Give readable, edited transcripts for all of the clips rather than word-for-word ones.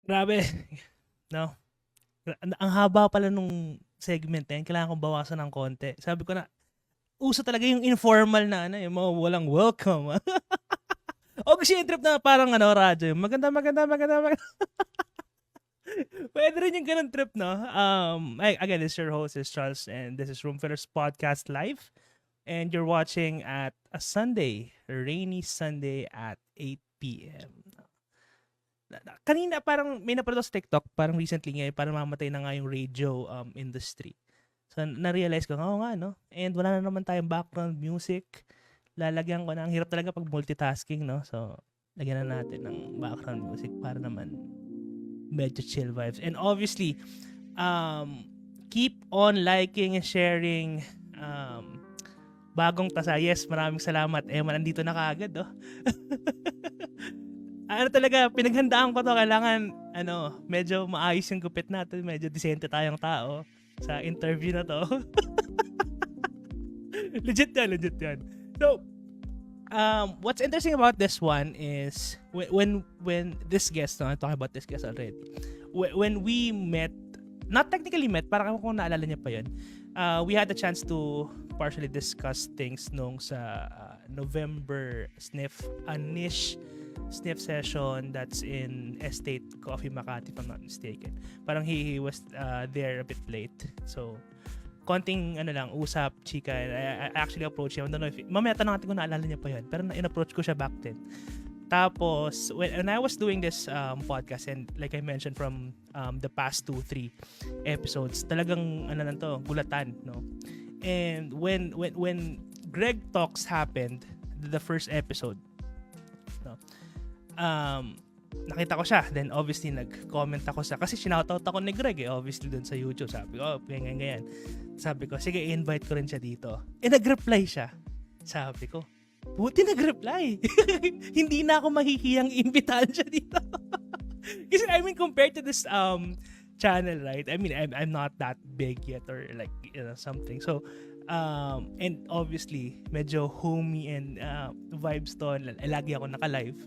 Grabe. No? Ang haba pala nung segment eh. Kailangan kong bawasan ng konti. Sabi ko na, uso talaga yung informal na yung mga walang welcome. O kasi yung trip na parang radyo. Maganda. Pwede rin yung ganun trip, no? Again, this is your host, is Charles, and this is Roomfillers Podcast Live. And you're watching at a Sunday, a rainy Sunday at 8 p.m. Kanina parang may napanood sa TikTok, parang recently nga, parang mamatay na nga yung radio industry. So, na-realize ko, oo nga, no? And wala na naman tayong background music. Lalagyan ko na. Ang hirap talaga pag multitasking, no? So, lagyan na natin ng background music para naman medyo chill vibes. And obviously, keep on liking and sharing bagong tasa. Yes, maraming salamat. Nandito na kaagad, oh. Talaga, pinaghandaan ko to. Kailangan, medyo maayos yung gupit natin. Medyo disente tayong tao sa interview na to. legit yan. So, what's interesting about this one is when this guest, I'm talking about this guest already. When we met, not technically met, parang kung naalala niya pa yun, we had the chance to partially discuss things nung sa November niche sniff session that's in Estate Coffee Makati, if I'm not mistaken. Parang he was there a bit late. So, konting usap, chika. I actually approached him. I don't know if, mamaya tanong natin kung naalala niya pa yun. Pero in-approach ko siya back then. Tapos, when I was doing this podcast, and like I mentioned from the past 2-3 episodes, talagang gulatan, no? And when Greg Talks happened, the first episode, no? Nakita ko siya. Then obviously nag-comment ako sa, kasi sinoutout ako ni Greg obviously dun sa YouTube. Sabi ko, ganyan. Sabi ko, sige, invite ko rin siya dito. Nag-reply siya. Sabi ko, buti nag-reply. Hindi na ako mahihiyang imbitahan siya dito. Kasi compared to this channel, right? I'm not that big yet or like, something. So, and obviously, medyo homey and vibes to. Lagi ako naka-live.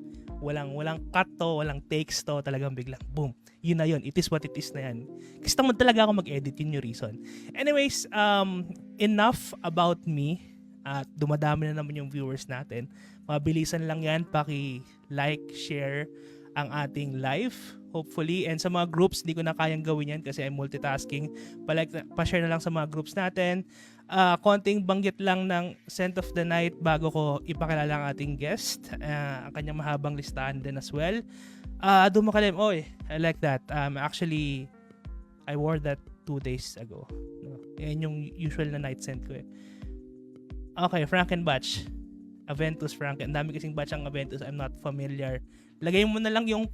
Walang cut to, walang takes to, talagang biglang boom. Yun na yun. It is what it is na yan. Kasi tamad talaga ako mag-edit, yun yung reason. Anyways, enough about me. At dumadami na naman yung viewers natin. Mabilisan lang yan. Paki-like, share ang ating live. Hopefully. And sa mga groups, hindi ko na kayang gawin yan kasi I'm multitasking. Pa-share na lang sa mga groups natin. Konting banggit lang ng Scent of the Night bago ko ipakilala ang ating guest. Ang kanyang mahabang listahan din as well. Dumakalim, I like that. Actually, I wore that 2 days ago. No? Yan yung usual na night scent ko eh. Okay, Frankenbatch. Aventus Franken. Ang dami kasing batch ang Aventus. I'm not familiar. Lagay mo na lang yung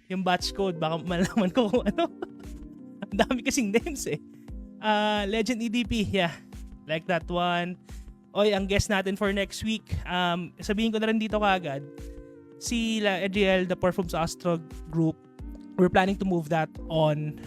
yung batch code. Baka malaman ko kung ano. Ang dami kasing names eh. Legend EDP, yeah. Like that one. Ang guest natin for next week. Sabihin ko na rin dito kaagad. Si La Edriel, the Perfumes Astro Group, we're planning to move that on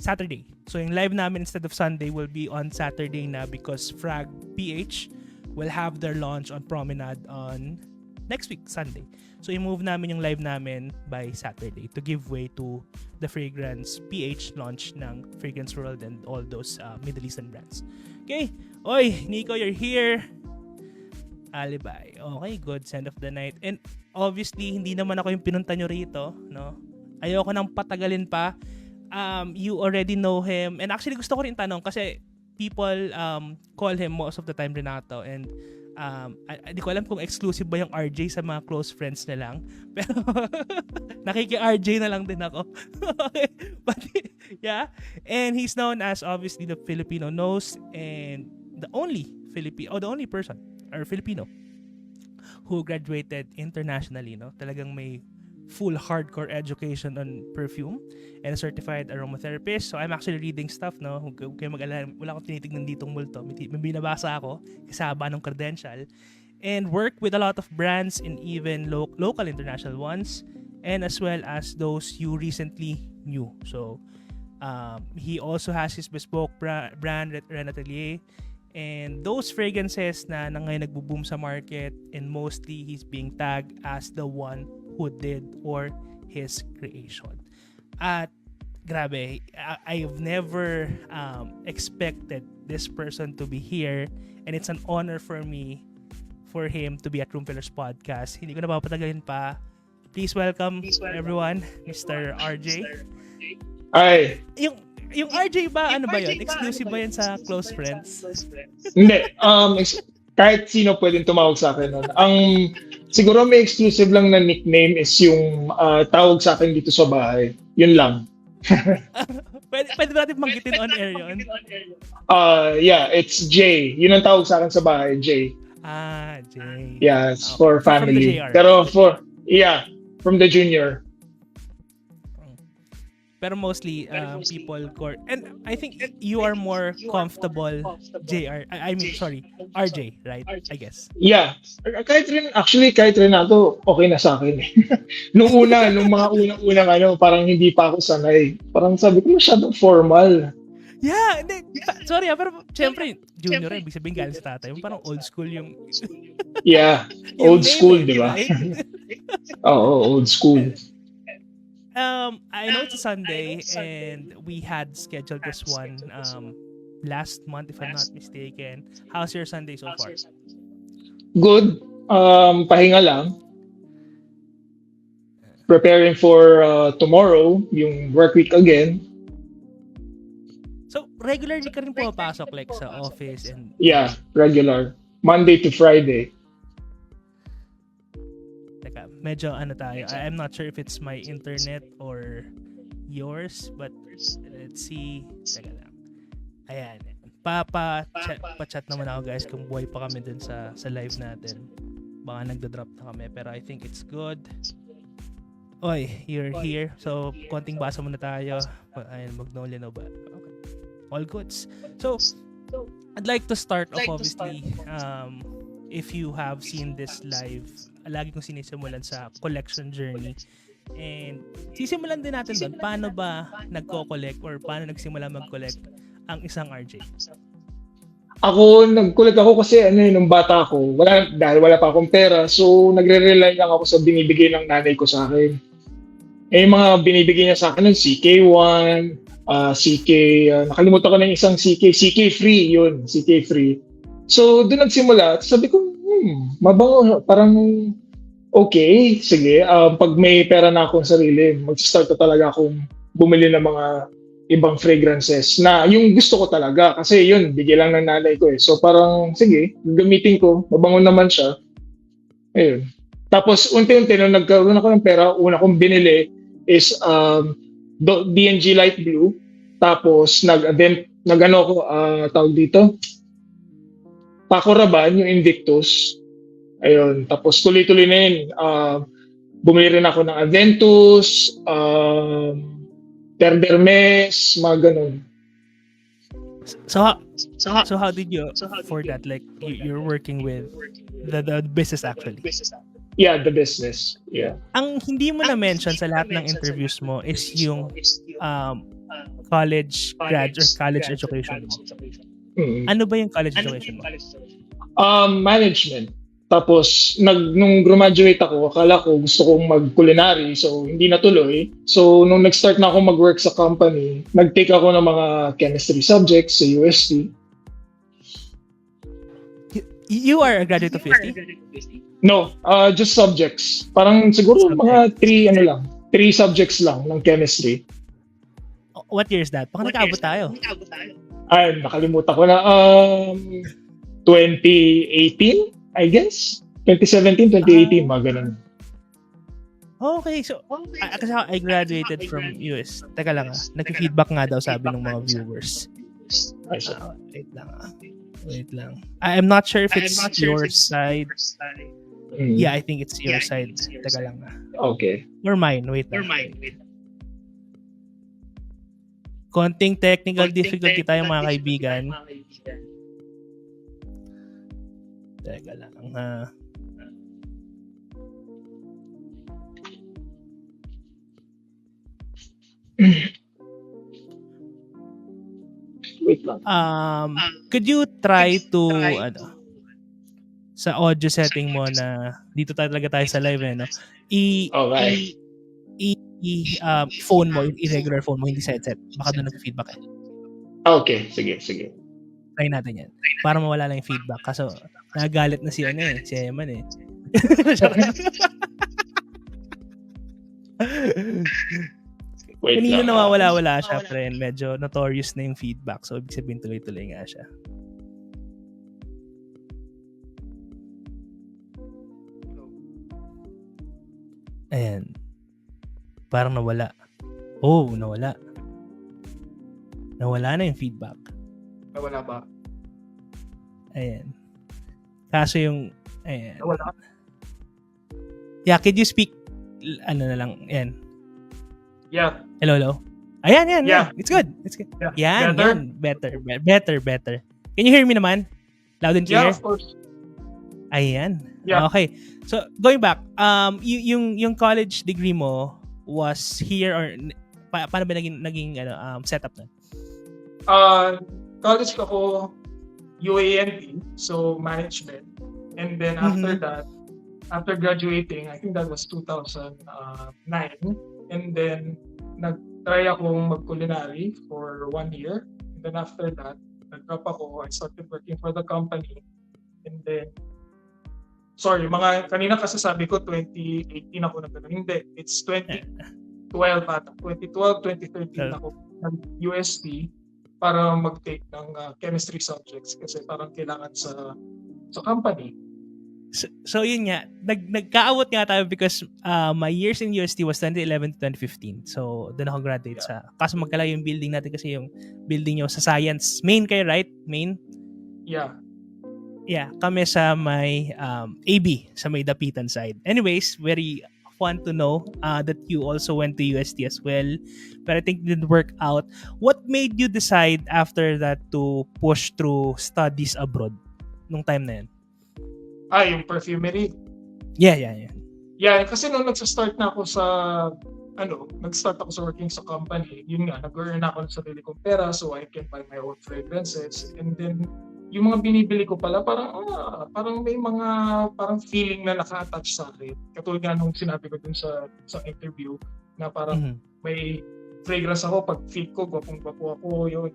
Saturday. So yung live namin instead of Sunday will be on Saturday na because Frag PH will have their launch on Promenade on next week, Sunday. So i-move namin yung live namin by Saturday to give way to the Fragrance PH launch ng Fragrance World and all those Middle Eastern brands. Okay. Nico, you're here. Alibay. Okay, good. Scent of the Night. And obviously, hindi naman ako yung pinunta nyo rito, no? Ayoko nang patagalin pa. You already know him. And actually, gusto ko rin tanong kasi people call him most of the time Renato. And hindi ko alam kung exclusive ba yung RJ sa mga close friends na lang. Pero nakiki-RJ na lang din ako. But yeah. And he's known as obviously the Filipino nose and the only person or Filipino who graduated internationally, no? Talagang may full hardcore education on perfume and a certified aromatherapist. So I'm actually reading stuff, no? Huwag kayo mag-alala. Wala akong tinitignan ditong multo. May binabasa ako kasaba ng credential. And work with a lot of brands and even local international ones and as well as those you recently knew. So he also has his bespoke brand Renatelier. And those fragrances na ngayon nagbo-boom sa market and mostly he's being tagged as the one who did or his creation. At grabe, I've never expected this person to be here, and it's an honor for me for him to be at Room Fillers Podcast. Hindi ko na papatagalin pa. Please welcome everyone, Mr. RJ. Ay, Yung RJ ba, ano ba yun? Exclusive ba yun sa close friends? hindi. Kahit sino pwedeng tumawag sa akin nun. Siguro may exclusive lang na nickname is yung tawag sa akin dito sa bahay. Yun lang. Pwede natin manggitin on air yun? Yeah, it's Jay. Yun ang tawag sa akin sa bahay, Jay. Jay. Yeah, it's for family. From the JR. Pero from the junior. Pero mostly people and I think you are more comfortable JR. I mean sorry, RJ, right? I guess. Yeah. Kahit Renato, okay na sa akin. Nung mga unang parang hindi pa ako sanay. Parang sabi ko masyadong formal. Yeah, sorry pero syempre junior ibig sabihin galing sa tatay. Parang old school yung Yeah, old school, di ba? Oo, old school. I know it's a Sunday and we had scheduled this one last month if I'm not mistaken. How's your Sunday so far? Good. Pahinga lang. Preparing for tomorrow, yung work week again. So, regularly ka rin pumapasok like sa office and... Yeah, regular. Monday to Friday. Teka, medyo tayo. I'm not sure if it's my internet or yours, but let's see. Teka lang. Ayan. Pa-chat naman ako guys kung buhay pa kami dun sa live natin. Baka nagda-drop na kami, pero I think it's good. Oy, you're here. So, konting basa muna tayo. Ayun, Magnolia na ba? Okay. All goods. So, I'd like to start off obviously if you have seen this live, lagi kong sinisimulan sa collection journey. And sisimulan din natin doon, paano ba nagko-collect or paano nagsimula mag-collect ang isang RJ? Ako, nag-collect ako kasi nung bata ako, dahil wala pa akong pera, so nagre-rely lang ako sa binibigay ng nanay ko sa akin. Yung mga binibigay niya sa akin nun, CK1, nakalimutan ko na yung isang CK Free, yun, CK Free. So, doon nagsimula. Sabi ko, mabango, parang okay, sige. Pag may pera na akong sarili, mag-start na talaga akong bumili ng mga ibang fragrances na yung gusto ko talaga. Kasi yun, bigay lang ng nanay ko eh. So, parang, sige, gamitin ko. Mabango naman siya. Ayun. Tapos, unti-unti, nung nagkaroon ako ng pera, una kong binili is D&G Light Blue. Tapos, tawag dito, Paco Rabanne, yung Invictus. Ayun. Tapos, tuloy-tuloy na yun. Bumili rin ako ng Aventus, Terdermes, mga ganun. So how did you for that? Like, you're working with the business actually? Yeah, the business. Yeah. Ang hindi mo na-mention sa lahat ng interviews mo is yung college grad or college education mo. Mm-hmm. Ano ba yung college education mo? Management. Tapos, nung graduate ako, akala ko gusto kong mag-culinary, so hindi natuloy. So, nung nag-start na ako mag-work sa company, nag-take ako ng mga chemistry subjects sa UST. You are a graduate of UST? No, just subjects. Parang siguro mga 3 subjects lang ng chemistry. What year is that? Baka nag-aabot tayo. Ay, nakalimutan ko na. 2018, I guess. 2017, 2018, mga ganun. Okay, so kasi I graduated from US. Teka lang nag-feedback nga daw sabi ng mga viewers. Wait lang. I'm not sure if it's your side. Yeah, I think it's your side. Teka lang. Okay. Or mine. Wait lang. Konting technical difficulty tayo mga kaibigan. Teka lang. Wait lang. Could you try to sa audio setting mo na dito talaga tayo sa live no? Okay. phone mo, yung irregular phone mo, hindi sa headset. Baka doon nag-feedback. Okay, sige. Try natin yan. Para mawala lang yung feedback. Kaso, nagagalit na si Eman eh. Wait Kanina lang. nawawala siya, friend. Medyo notorious na yung feedback. So, ibig sabihin tuloy-tuloy nga siya. Ayan. Parang nawala. Oh, nawala. Nawala na yung feedback. Nawala ba? Ayan. Kaso yung... Ayan. Nawala. Yeah, could you speak... Ano na lang. Ayan. Yeah. Hello? Ayan. Yeah. It's good. Yeah. Yan. Better. Can you hear me naman? Loud and clear? Yeah, of course. Ayan. Yeah. Okay. So, going back, yung college degree mo was here or paano ba naging setup na? College ako UANP, so management. And then after that, after graduating, I think that was 2009. And then nag-try akong mag-culinary for 1 year. And then after that, nag-drop ako. I started working for the company. And then, kanina kasi sabi ko 2018 ako nag-ganun. Hindi, it's 2012 ata. 2013 ako nag-UST para mag-take ng chemistry subjects kasi parang kailangan sa company. So yun nga, nagkaawat nga tayo because my years in UST was 2011 to 2015. So doon ako graduate sa, kaso magkalayo yung building natin kasi yung building nyo sa science. Main kayo, right? Main? Yeah. Yeah, kami sa may AB, sa may Dapitan side. Anyways, very fun to know that you also went to UST as well. But I think it didn't work out. What made you decide after that to push through studies abroad nung time na yun? Yung perfumery. Yeah. Yeah, kasi nung nagsa-start na ako nag-start ako sa working sa company, yun nga, nag-earn ako ng sarili kong pera so I can buy my own fragrances. And then, yung mga binibili ko pala, parang may mga parang feeling na naka-attach sa akin. Katulad nga nung sinabi ko dun sa interview, na parang may fragrance ako, pag feel ko, gwapong-gwapo ako, yung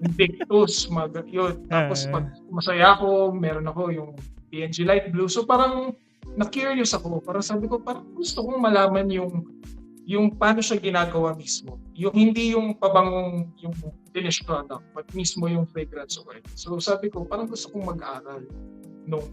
Invictus, yun. Tapos pag masaya ako, meron ako yung PNG Light Blue. So parang na-curious ako. Parang sabi ko, parang gusto kong malaman yung paano siya ginagawa mismo. Yung hindi yung pabangong yung finished product, but mismo yung fragrance oil. So sabi ko, parang gusto kong mag-aral nung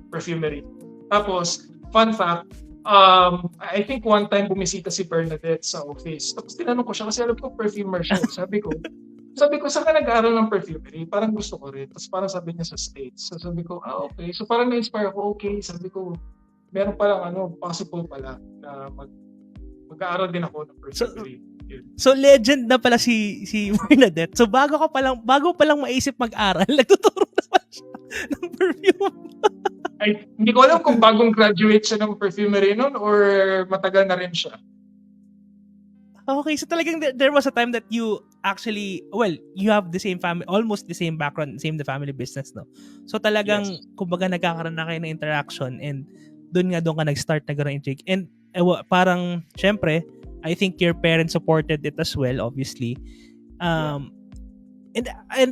perfumery. Tapos, fun fact, I think one time bumisita si Bernadette sa office. Tapos tinanong ko siya kasi alam ko perfumer siya. Sabi ko, saan ka nag-aaral ng perfumery? Parang gusto ko rin. Tapos parang sabi niya sa States. So sabi ko, okay. So parang na-inspire ako, okay. Sabi ko, meron palang possible pala na mag-aaral din ako ng perfumery. So legend na pala si Bernadette. So bago palang maisip mag-aral, nagtuturo na pala siya ng perfume. Ay, hindi ko alam kung bagong graduate siya ng perfumery noon or matagal na rin siya. Okay, so talagang there was a time that you actually, you have the same family, almost the same background, same the family business, no? So talagang, kumbaga nagkakaroon na kayo ng interaction and doon ka nag-start nagkaroon intrigue. And parang, syempre, I think your parents supported it as well, obviously. And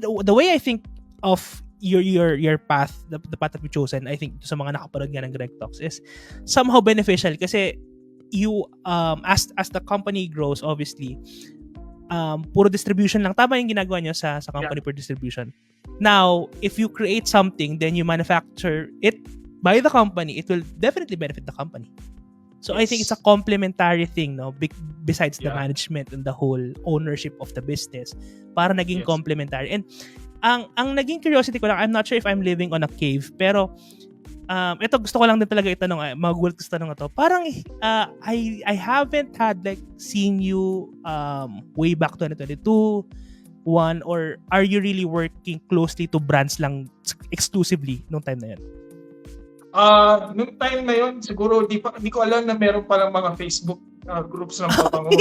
the way I think of your path, the path that you chosen, I think sa mga nakapanood nga ng Greg Talks is somehow beneficial kasi you as the company grows, obviously puro distribution lang, tama yung ginagawa nyo sa company for distribution. Now if you create something, then you manufacture it by the company, it will definitely benefit the company. So I think it's a complementary thing, no, besides the management and the whole ownership of the business, para naging complementary. And ang naging curiosity ko lang, I'm not sure if I'm living on a cave, pero ito gusto ko lang din talaga itanong, magugulat ko sa tanong ito. Parang I haven't had like seen you way back 2022 or are you really working closely to brands lang exclusively nung time na yun? Nung time na yun, siguro di ko alam na meron palang mga Facebook groups ng pabango.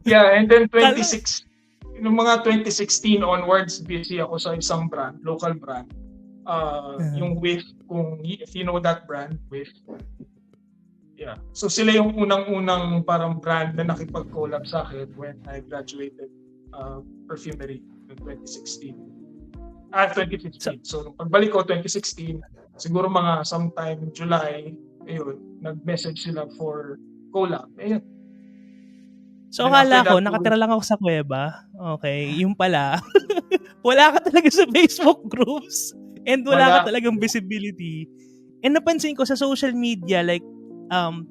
And then 2016 onwards, busy ako sa isang brand, local brand. Yung Whiff, if you know that brand, Whiff. Yeah. So sila yung unang-unang parang brand na nakipag-collab sa akin when I graduated perfumery in 2016. 2015. So nung pagbalik ko 2016, siguro mga sometime July, ayun, nag-message sila for collab. Ayun. So akala ko, nakatira lang ako sa kuweba. Okay, yung pala, wala ka talaga sa Facebook groups and wala ka talagang visibility. And napansin ko sa social media like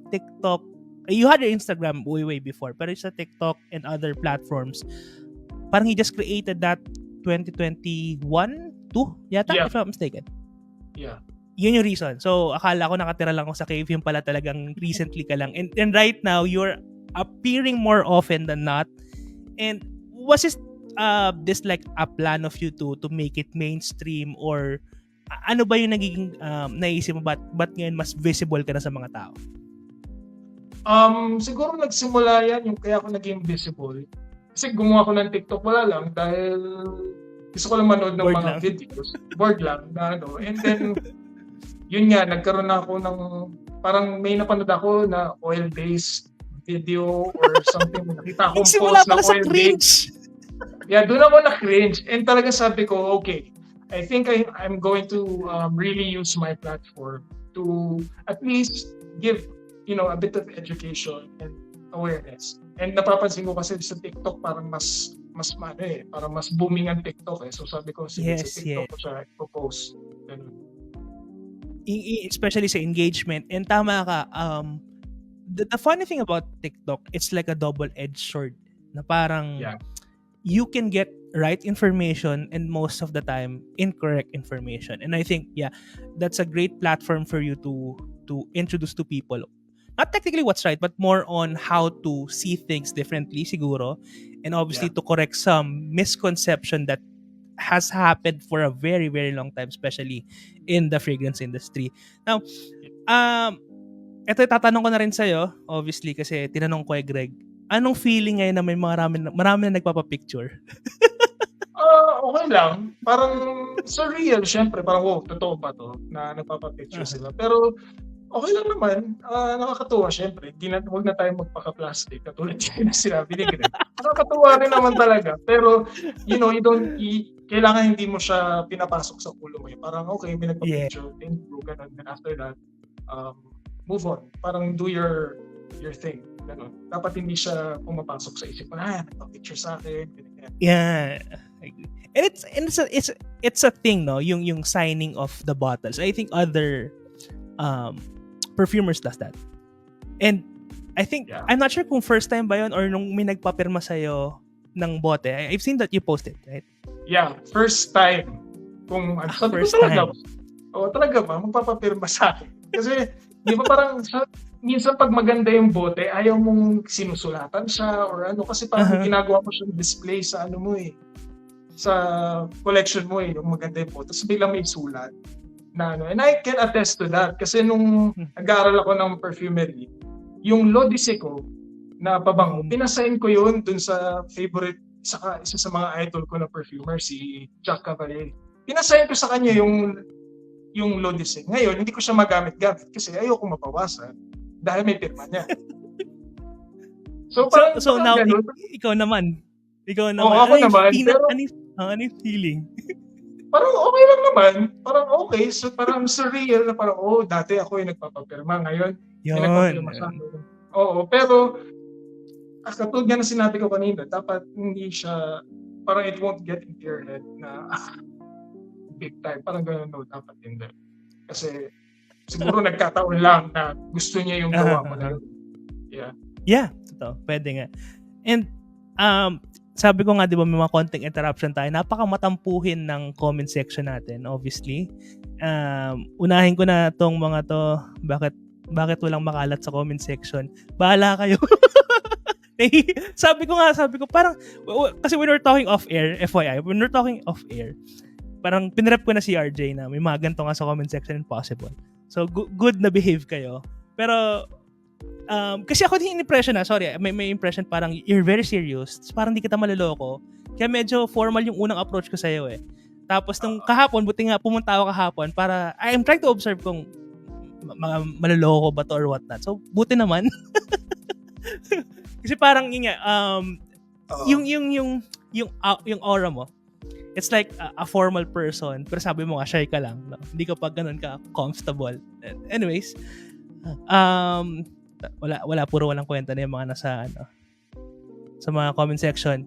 TikTok, you had your Instagram way before, pero sa TikTok and other platforms, parang he just created that 2021, 2 yata, if I'm not mistaken. Yeah. Yun yung reason. So, akala ko nakatira lang ako sa cave, yung pala talagang recently ka lang. And right now, you're appearing more often than not. And was this like a plan of you to make it mainstream, or ano ba yung nagiging naisip mo, ba't ngayon mas visible ka na sa mga tao? Siguro nagsimula yan yung kaya ako naging visible. Kasi gumawa ko ng TikTok, wala lang, dahil gusto ko lang manood ng Bored mga lang. videos. Bored lang na ano. And then, yun nga, nagkaroon na ako ng, parang may napanood ako na oil-based video or something. Nakita akong Simula post na pala sa oil-based. cringe. Yeah, doon ako na-cringe. And talaga sabi ko, okay, I think I'm going to really use my platform to at least give, a bit of education and awareness. And napapansin ko kasi sa TikTok parang mas parang mas booming ang TikTok eh. So sabi ko, sige, sa TikTok ko siya i-post. Ganun. Especially sa engagement. And tama ka, the funny thing about TikTok, it's like a double-edged sword na parang you can get right information and most of the time incorrect information. And I think that's a great platform for you to introduce to people. Not technically what's right, but more on how to see things differently siguro, and obviously to correct some misconception that has happened for a very, very long time, especially in the fragrance industry. Now, ito tatanong ko na rin sa'yo, obviously, kasi tinanong ko Greg, anong feeling ngayon na may marami na nagpapapicture? Okay lang. Parang surreal, syempre. Parang, wow, totoo ba to? Na nagpapapicture sila. Pero, okay lang naman. Nakakatuwa, syempre. Huwag na tayo magpaka-plastic. Katulad yung sinabi ni Greg. Nakakatuwa rin naman talaga. Pero, kailangan hindi mo siya pinapasok sa ulo mo. Parang, okay, may nagpapicture. Thank you. Ganun. And after that, move on. Parang do your thing. Ganun. Dapat hindi siya pumapasok sa isip mo. Nagpapicture sa akin. Yeah. And it's a thing, no, yung signing of the bottles. I think other perfumers does that. And I think I'm not sure kung first time ba yun or nung may nagpapirma sa'yo ng bote. I've seen that you posted, right? Yeah, first time. Kung first time. Talaga ba magpapapirma sa akin? Kasi di ba parang minsan pag maganda yung bote, ayaw mong sinusulatan siya or ano, kasi parang ginagawa mo siyang display sa ano mo sa collection mo yung maganda yung bote. Tapos biglang may sulat na ano. And I can attest to that kasi nung nag-aaral ako ng perfumery, yung L'Odyssée ko na pabango, pinasign ko yun dun sa favorite, isa sa mga idol ko na perfumer, si Jack Cavalier. Pinasign ko sa kanya yung L'Odyssée. Ngayon, hindi ko siya magamit-gamit kasi ayoko mapawasan dahil may pirma niya. So now, ganun. ikaw naman. Ako naman. Ano yung feeling? Parang okay lang naman. Parang okay. So parang surreal na parang, dati ako yung nagpapapirma. Ngayon, yun. Nagpapirma sa akin. Oo, pero katulad nga na sinabi ko kanina, dapat hindi siya, parang it won't get into your head na big time. Parang gano'n, no, dapat hindi. Kasi siguro nagkataon lang na gusto niya yung gawa mo na yun. Yeah, totoo. Pwede nga. And, sabi ko nga, di ba, may mga konting interruption tayo. Napakamatampuhin ng comment section natin, obviously. Unahin ko na tong mga to, bakit walang makalat sa comment section. Bahala kayo. Sabi ko, parang, kasi when we're talking off-air, FYI, parang pinrep ko na si RJ na may mga ganito nga sa comment section and possible. So, good na behave kayo. Pero, kasi ako din impression may impression parang you're very serious, parang di kita maloloko, kaya medyo formal yung unang approach ko sa'yo eh. Tapos nung kahapon, buti nga pumunta ako kahapon para I'm trying to observe kung mga maloloko ba to or whatnot. So buti naman. Kasi parang yun nga, yung aura mo, it's like a formal person, pero sabi mo nga, shy ka lang. No? Hindi ka pa ganun ka comfortable. Anyways, puro walang kwenta na yung mga nasa, sa mga comment section.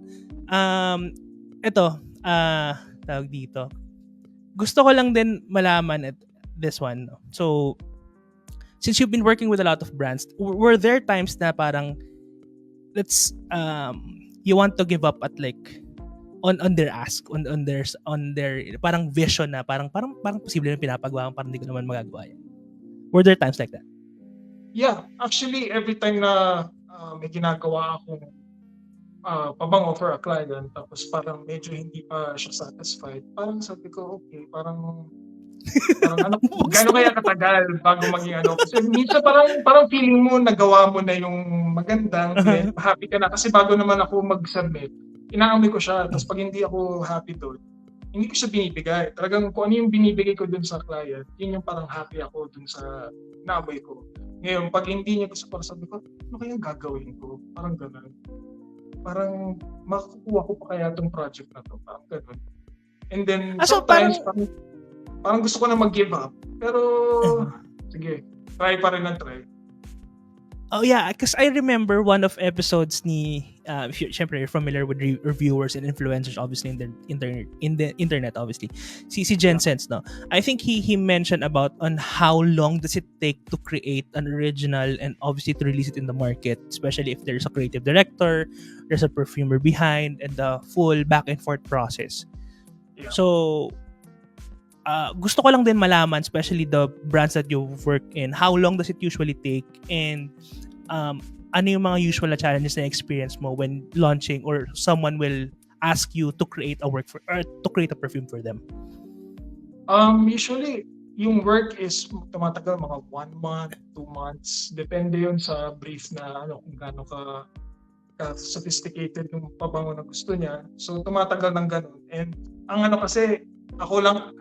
Ito, tawag dito. Gusto ko lang din malaman at this one. No? So, since you've been working with a lot of brands, were there times na parang you want to give up at like on their ask, on their parang vision na parang posible na pinapagawa, parang hindi ko naman magagawa yan. Were there times like that? Yeah, actually every time na may ginagawa akong pabango for a client, tapos parang medyo hindi pa siya satisfied, parang sabi ko, okay, parang ano, gano'n kaya katagal bago maging ano. Kasi minsan parang feeling mo nagawa mo na yung magandang, happy ka na. Kasi bago naman ako mag-submit, inaamoy ko siya. Tapos pag hindi ako happy doon, hindi ko siya binibigay. Talagang kung ano yung binibigay ko doon sa client, yun yung parang happy ako doon sa naamoy ko. Ngayon, pag hindi niya gusto, parang sabi ko, ano kaya gagawin ko? Parang gano'n. Parang makukuha ko pa kaya itong project na to. Parang gano'n. And then, sometimes, parang gusto ko na mag-give up. Pero, sige, try pa rin ang try. Oh yeah, because I remember one of episodes ni, syempre you're familiar with reviewers and influencers, obviously in the internet, obviously. Si Jen Sense, no? I think he mentioned about on how long does it take to create an original and obviously to release it in the market, especially if there's a creative director, there's a perfumer behind, and the full back and forth process. Yeah. So, gusto ko lang din malaman, especially the brands that you work in, how long does it usually take, and ano yung mga usual na challenges na experience mo when launching or someone will ask you to create a to create a perfume for them? Usually yung work is tumatagal mga 1 month, 2 months, depende yun sa brief na kung gaano ka sophisticated yung pabango na gusto niya. So tumatagal ng ganun. And ang kasi ako lang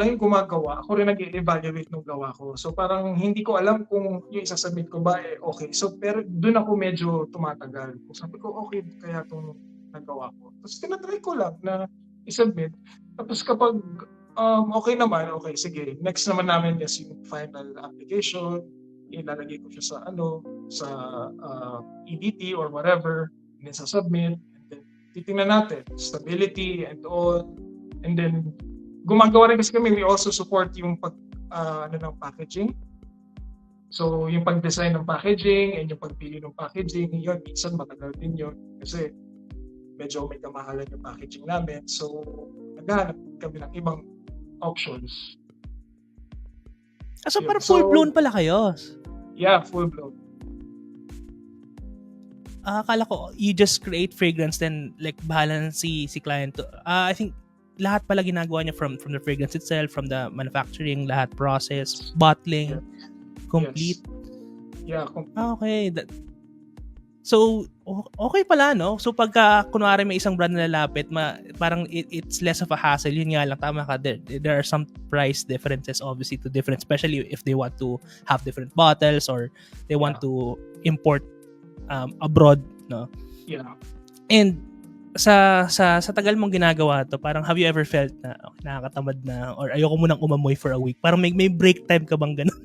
yung gumagawa. Ako rin nag-evaluate ng gawa ko. So parang hindi ko alam kung yung isasubmit ko ba okay. So pero doon ako medyo tumatagal. Kung sabi ko okay kaya itong nagawa ko. Tapos tinatry ko lang na isubmit. Tapos kapag okay naman, okay sige. Next naman namin is yung final application. Ilalagay ko siya sa EDT or whatever. And then sa-submit. And then titingnan natin. Stability and all. And then, gumagawa rin kasi kami, we also support yung ng packaging. So, yung pag-design ng packaging and yung pagpili ng packaging, yun, minsan matagal din yun. Kasi medyo may kamahalan yung packaging namin. So, naghahanap kami ng ibang options. So, parang full-blown pala kayo? Yeah, full-blown. Akala ko, you just create fragrance, then like, bahala na si client. I think, lahat pala ginagawa niya from the fragrance itself, from the manufacturing, lahat process, bottling, complete. Yes. Yeah, complete. Okay. So, okay pala, no? So, pagka, kunwari may isang brand na lalapit, parang it's less of a hassle. Yun nga lang, tama ka. There are some price differences, obviously, to different, especially if they want to have different bottles or they want to import abroad, no? Yeah. And, sa tagal mong ginagawa to, parang have you ever felt na nakakatamad na or ayoko munang umamoy for a week? Parang may break time ka bang ganun?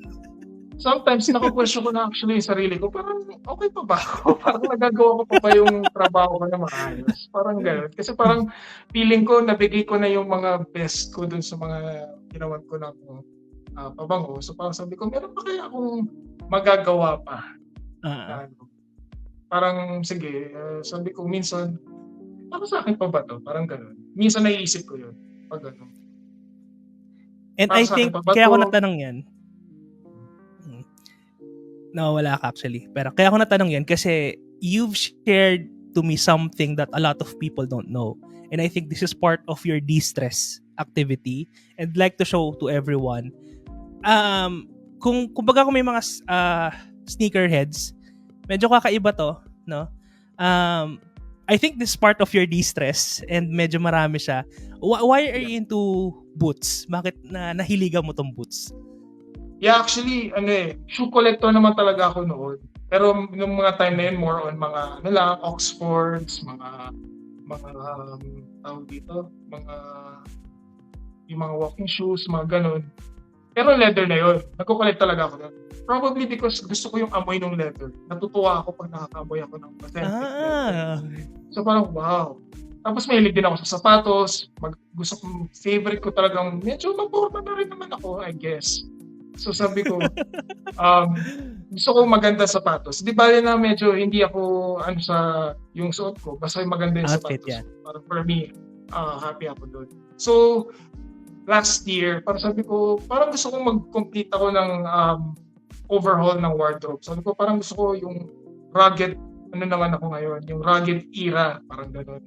Sometimes naka-question ko na actually yung sarili ko, parang okay pa ba ako? Parang nagagawa ko pa yung trabaho ko na maayos. Parang gano'n. Kasi parang feeling ko, nabigay ko na yung mga best ko dun sa mga ginawan ko ng pabango. So parang sabi ko, meron pa kaya akong magagawa pa? Parang sige, sabi ko minsan, ako sa akin pa ba to? Parang gano'n. Minsan naiisip ko yun. Pag gano'n. And I think, kaya ako natanong yan. No, wala ka actually. Pero kaya ako natanong yan kasi you've shared to me something that a lot of people don't know. And I think this is part of your de-stress activity. And I'd like to show to everyone. Kung may mga sneakerheads, medyo kakaiba to, no? I think this is part of your de-stress and medyo marami siya. Why are you into boots? Bakit nahiligan mo tong boots? Yeah, actually, shoe collector naman talaga ako noon. Pero nung mga time na yun, more on mga, Oxfords, tawag dito, yung mga walking shoes, mga ganun. Pero leather na yun. Nagko-collect talaga ako nun. Probably because gusto ko yung amoy ng leather. Natutuwa ako pag nakakamoy ako ng authentic leather. So parang, wow. Tapos mahilig din ako sa sapatos. Favorite ko talagang, medyo maporma na rin naman ako, I guess. So sabi ko, gusto ko maganda sapatos. Di ba na medyo hindi ako sa yung suot ko, basta yung maganda yung outfit, sapatos. yeah. Parang for me, happy ako doon. So last year, parang sabi ko, parang gusto kong mag-complete ako ng overhaul ng wardrobe. Sabi ko, parang gusto ko yung rugged, naman ako ngayon, yung rugged era, parang gano'n.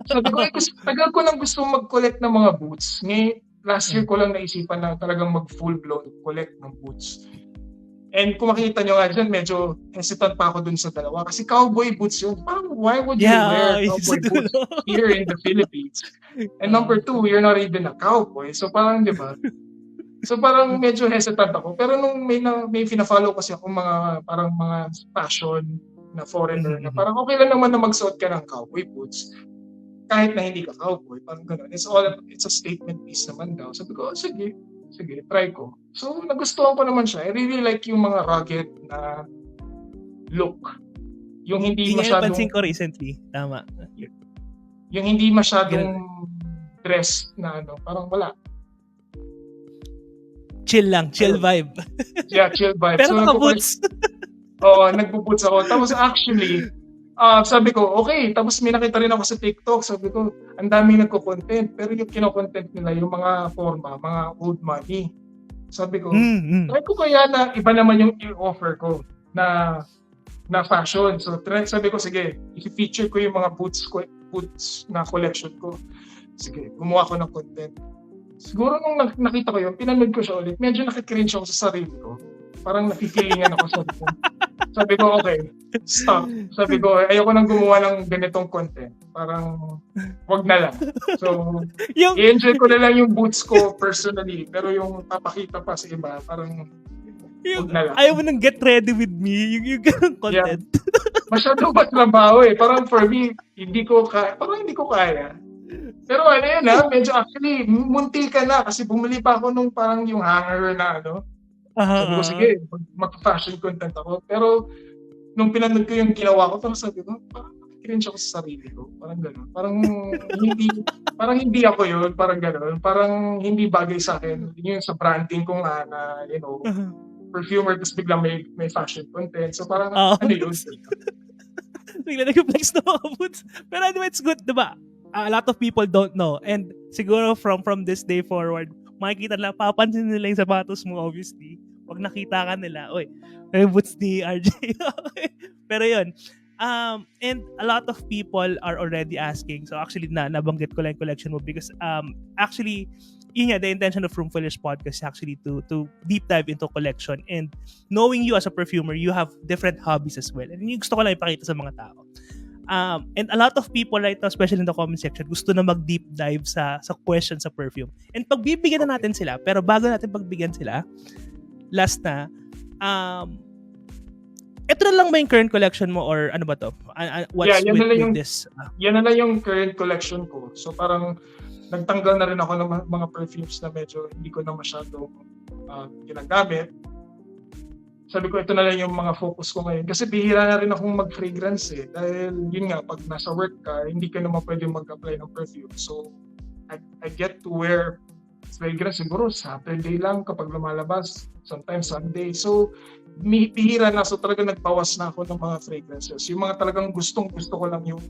Sabi ko, tagal ko nang gusto mag-collect ng mga boots. Ngayon, last year ko lang naisipan na talagang mag-full-blown collect ng boots. And kung makikita nyo nga dyan, medyo hesitant pa ako dun sa dalawa. Kasi cowboy boots yun. Parang, why would you wear cowboy boots here in the Philippines? And number two, you're not even a cowboy. So parang, di ba? So parang medyo hesitant ako. Pero nung may fina-follow kasi ako parang mga fashion na foreigner na parang okay lang naman na magsuot ka ng cowboy boots. Kahit na hindi ka cowboy, parang gano'n. It's a statement piece naman daw. Sabi ko, sige, try ko. So, nagustuhan ko naman siya. I really like yung mga rugged na look. Yung hindi masyadong... Yung pansin ko recently. Tama. Yung hindi masyadong dress na parang wala. Chill vibe. Yeah, chill vibe. Pero so, naka-boots. Oo, nagpo-boots ako. Tapos actually, sabi ko, okay. Tapos may nakita rin ako sa TikTok. Sabi ko, ang daming nagko-content. Pero yung kino-content nila, yung mga forma, mga old money. Sabi ko, try ko kaya na iba naman yung i-offer ko na fashion. So sabi ko, sige, i-feature ko yung mga boots na collection ko. Sige, gumawa ko ng content. Siguro nung nakita ko yun, pinanood ko siya ulit. Medyo nakikringe ako sa sarili ko. Parang nafe-feelingan ako. Sabi ko, okay, stop. Sabi ko, ayoko nang gumawa ng ganitong content. Parang, wag na lang. So, i-enjoy ko na lang yung boots ko personally. Pero yung papakita pa sa iba, parang, wag na lang. Ayaw mo nang get ready with me. Yung ganong content. Yeah. Masyado ba trabaho eh. Parang for me, hindi ko kaya. Pero medyo actually, munti ka na. Kasi bumili pa ako nung parang yung hanger na sabi ko, sige, mag-fashion content ako. Pero, nung pinanood ko yung ginawa ko, parang sabi ko, parang cringe ako sa sarili ko. Parang gano'n. Parang hindi ako yun. Parang gano'n. Parang hindi bagay sa akin. Yung sa branding ko nga na, perfumer, tapos biglang may fashion content. So, parang, yun? Bigla nag-flex na mga boots. Pero anyway, it's good, diba? A lot of people don't know. And siguro from this day forward, makikita nila, papansin nila yung sapatos mo, obviously. Pag nakita ka nila, may boots ni RJ. Pero yun. And a lot of people are already asking. So actually, nabanggit ko lang yung collection mo because actually, yun nga, the intention of Room Fullers podcast is actually to deep dive into collection. And knowing you as a perfumer, you have different hobbies as well. And yung gusto ko lang ipakita sa mga tao. And a lot of people right now, especially in the comment section, gusto na mag-deep dive sa question sa perfume. And pagbibigyan na natin sila, pero bago natin pagbigyan sila, last na, ito na lang ba yung current collection mo or ano ba to? What's with this? Yan na lang yung current collection ko. So parang nagtanggal na rin ako ng mga perfumes na medyo hindi ko na masyado ginagamit. Sabi ko, ito na lang yung mga focus ko ngayon. Kasi bihira na rin akong mag-fragrance eh. Dahil yun nga, pag nasa work ka, hindi ka naman pwede mag-apply ng perfume. So, I get to wear fragrance siguro Saturday lang kapag lumalabas. Sometimes Sunday. So, bihira na. So, talaga nagbawas na ako ng mga fragrances. Yung mga talagang gusto ko lang yung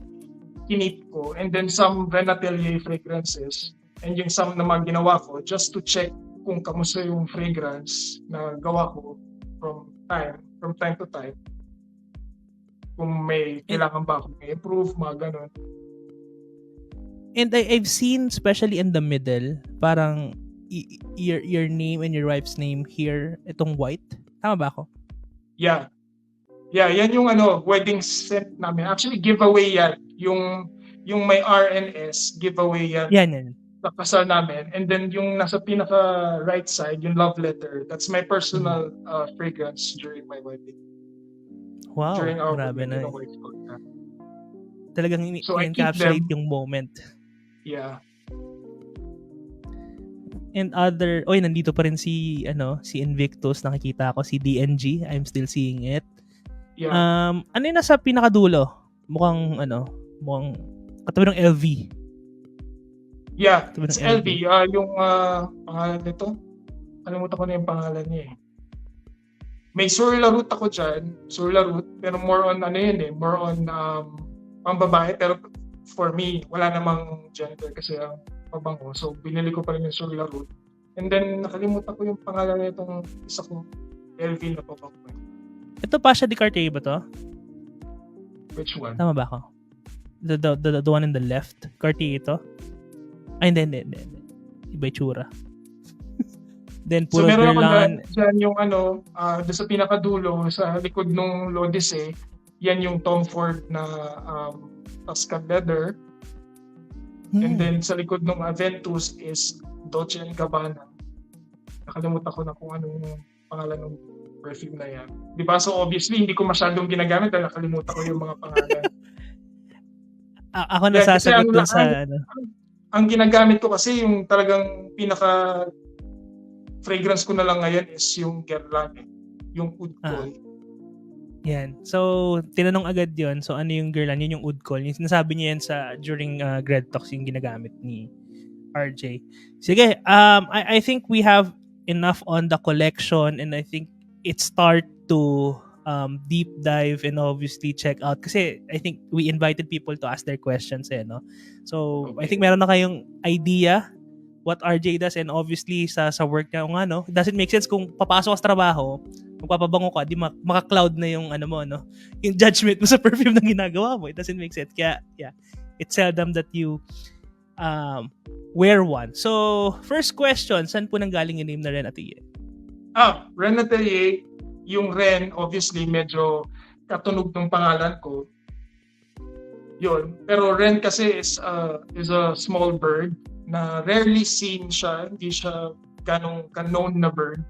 kinip ko. And then some Renatelier fragrances. And yung some na mga ginawa ko just to check kung kamusta yung fragrance na gawa ko from time to time. Kung may kailangan ba akong i-improve, mga ganun. And I've seen, especially in the middle, parang your name and your wife's name here, itong white. Tama ba ako? Yeah, yan yung wedding set namin. Actually, giveaway yan. Yung may R and S giveaway yan Yan. sa kasal namin. And then yung nasa pinaka right side, yung love letter, that's my personal fragrance during my wedding. Wow, During our grabe wedding, na. wife ko. Talagang So, I keep encapsulate them. yung moment. Yeah. And nandito pa rin si Invictus, nakikita ko si DNG. I'm still seeing it. Yeah. Ano yung nasa pinakadulo? Mukhang katabi ng LV. Yeah, Katabi ng it's LV. Yung pangalan nito, kalimutan ko na yung pangalan niya eh. May Sur La Route ako dyan, Sur La Route, pero more on more on pambabae, pero for me, wala namang gender kasi ang pabango. So, binili ko pa rin yung Sur La Route. And then, nakalimutan ko yung pangalan nitong isa ko, LV na pabango. Ito Pasha de Cartier ba to? Which one? Tama ba ako? The one in the left? Cartier ito? Ay, hindi. Iba itsura. Then, So, puro meron ako Guerlain. dyan yung doon sa pinakadulo, sa likod ng L'Odyssée, yan yung Tom Ford na Tuscan leather. And then sa likod ng Aventus is Dolce & Gabbana. Nakalimutan ko na kung anong pangalan ng perfume na yan. Di ba? So obviously, hindi ko masyadong ginagamit dahil nakalimutan ko yung mga pangalan. Ako nasasagot dun sa Ang ginagamit ko kasi yung talagang pinaka fragrance ko na lang ngayon is yung Guerlain, yung Oud Col. Yan. So, tinanong agad yon. So, ano yung Guerlain? Yun yung Oud Col. Yung sinasabi niya yan during Gred Talks yung ginagamit ni RJ. Sige, I think we have enough on the collection and I think it's start to deep dive and obviously check out kasi I think we invited people to ask their questions no? So, okay. I think meron na kayong idea what RJ does and obviously sa work niya it doesn't make sense kung papasok ka sa trabaho magpapabango ka di maka-cloud na yung yung judgment mo sa perfume na ginagawa mo. It doesn't make sense kaya yeah, it's seldom that you wear one. So first question, saan po nanggaling yung name na Ren Atelier? Ren Atelier, yung Ren obviously medyo katunog ng pangalan ko yun, pero Ren kasi is a small bird na rarely seen siya, hindi siya ganong known na bird.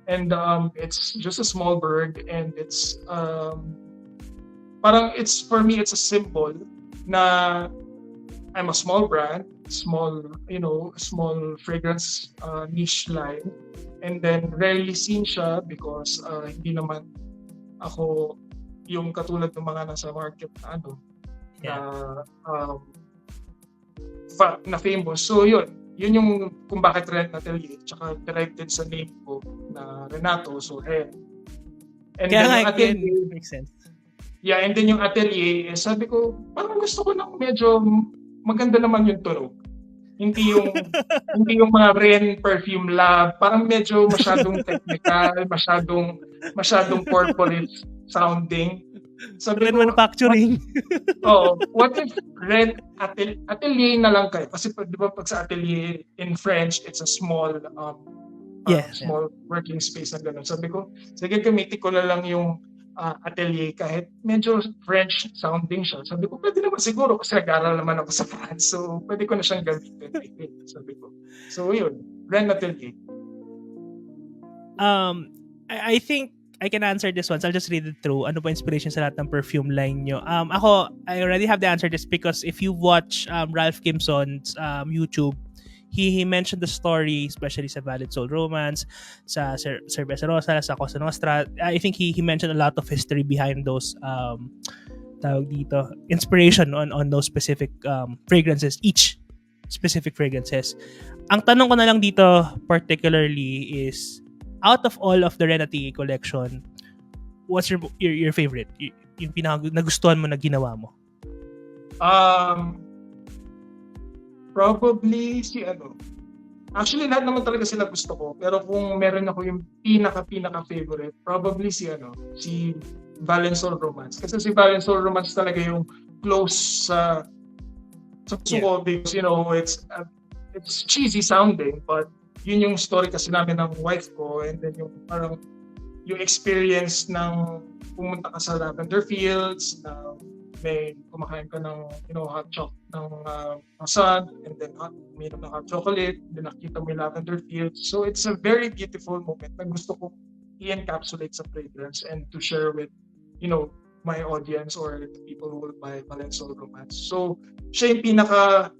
And it's just a small bird and it's for me it's a symbol na I'm a small brand, small fragrance niche line, and then rarely seen siya because hindi naman ako yung katulad ng mga nasa market na famous. So yun yung kung bakit Ren Atelier, tsaka derived din sa name ko na Renato, so Ren. And kaya then yung Atelier, makes sense. Yeah, and then yung Atelier, sabi ko, parang gusto ko ng medyo maganda naman yung tunog. Hindi yung mga Ren Perfume Lab, parang medyo masyadong technical, masyadong corporate sounding. Sabi Ren ko, manufacturing. What if Ren Atelier na lang kayo? Kasi di ba pag sa atelier in French, it's a small small working space na gano'n. Sabi ko, sige gamitin ko na lang yung atelier kahit medyo French sounding siya. Sabi ko, pwede naman siguro kasi nag-aral naman ako sa France. So, pwede ko na siyang gamitin. Sabi ko. So, yun. Ren Atelier. I think I can answer this one. So I'll just read it through. Ano po inspiration sa lahat ng perfume line nyo? Ako, I already have the answer to this because if you watch Ralph Kimson's YouTube, he mentioned the story, especially sa Valid Soul Romance, sa Cerveza Rosa, sa Cosa Nostra. I think he mentioned a lot of history behind those tawag dito, inspiration on those specific fragrances, each specific fragrances. Ang tanong ko na lang dito particularly is, out of all of the Ren Atelier collection, what's your favorite? Yung nagustuhan mo na ginawa mo? Probably si Actually, lahat naman talaga sila gusto ko. Pero kung meron ako yung pinaka favorite, probably si Valenzuela Romance. Kasi si Valenzuela Romance talaga yung close sa gusto ko because it's cheesy sounding, but yun yung story kasi namin ng wife ko, and then yung parang yung experience ng pumunta ka sa lavender fields, na may kumakain ka ng, hot chocolate ng croissant, and then uminom ng hot chocolate, then nakita mo yung lavender fields. So it's a very beautiful moment na gusto ko i-encapsulate sa fragrance and to share with, my audience or the people who will buy Valenzuela Romance. So, siya yung pinaka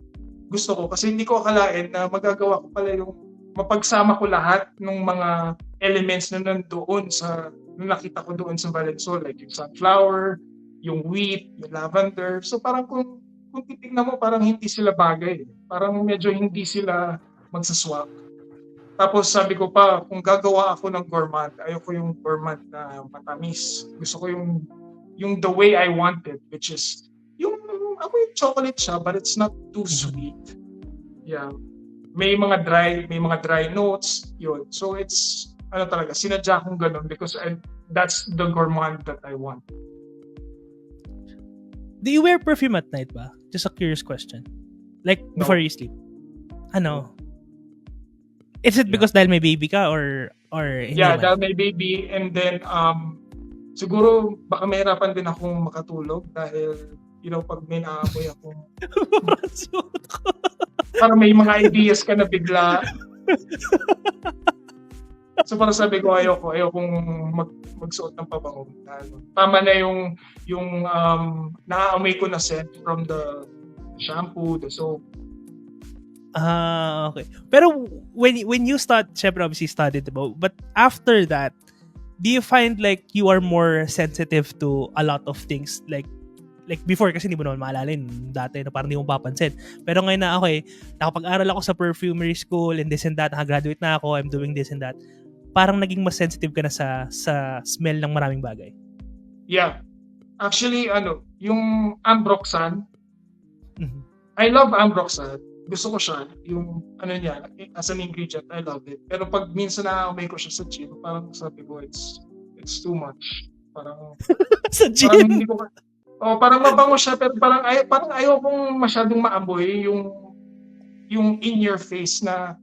gusto ko kasi hindi ko akalain na magagawa ko pala yung mapagsama ko lahat ng mga elements na nandoon na nakita ko doon sa Valenzuela, like yung sunflower, yung wheat, yung lavender. So parang kung titignan mo, parang hindi sila bagay. Parang medyo hindi sila magsaswap. Tapos sabi ko pa, kung gagawa ako ng gourmand, ayoko yung gourmand na matamis. Gusto ko yung the way I want it, which is yung chocolate siya, but it's not too sweet. Yeah. May mga dry notes, yun. So it's, talaga, sinadya kong ganun because that's the gourmand that I want. Do you wear perfume at night ba? Just a curious question. Like, before you sleep? Is it because dahil may baby ka or hindi Yeah, naman? dahil may baby, and then siguro baka mahirapan din akong makatulog dahil pag may naamoy ako parang may mga ideas ka na bigla. So para sabi ko, ayokong magsuot ng pabango. Tama na yung naaamoy ko na scent from the shampoo, the soap. Okay. Pero when you syempre obviously studied about, but after that, do you find like you are more sensitive to a lot of things like before kasi hindi mo naman maalala yun dati na parang hindi mo papansin. Pero ngayon na nakapag-aral ako sa perfumery school and this and that, nakagraduate na ako, I'm doing this and that. Parang naging mas sensitive ka na sa smell ng maraming bagay. Yeah. Actually, yung Ambroxan, Mhm. I love Ambroxan. Gusto ko siya. Yung niya, as an ingredient, I love it. Pero pag minsan na-amoy ko siya sa gym, parang sabi ko, it's too much. Parang, Sa gym? parang hindi ko, parang mabango siya, pero parang ayokong masyadong maamoy yung in your face na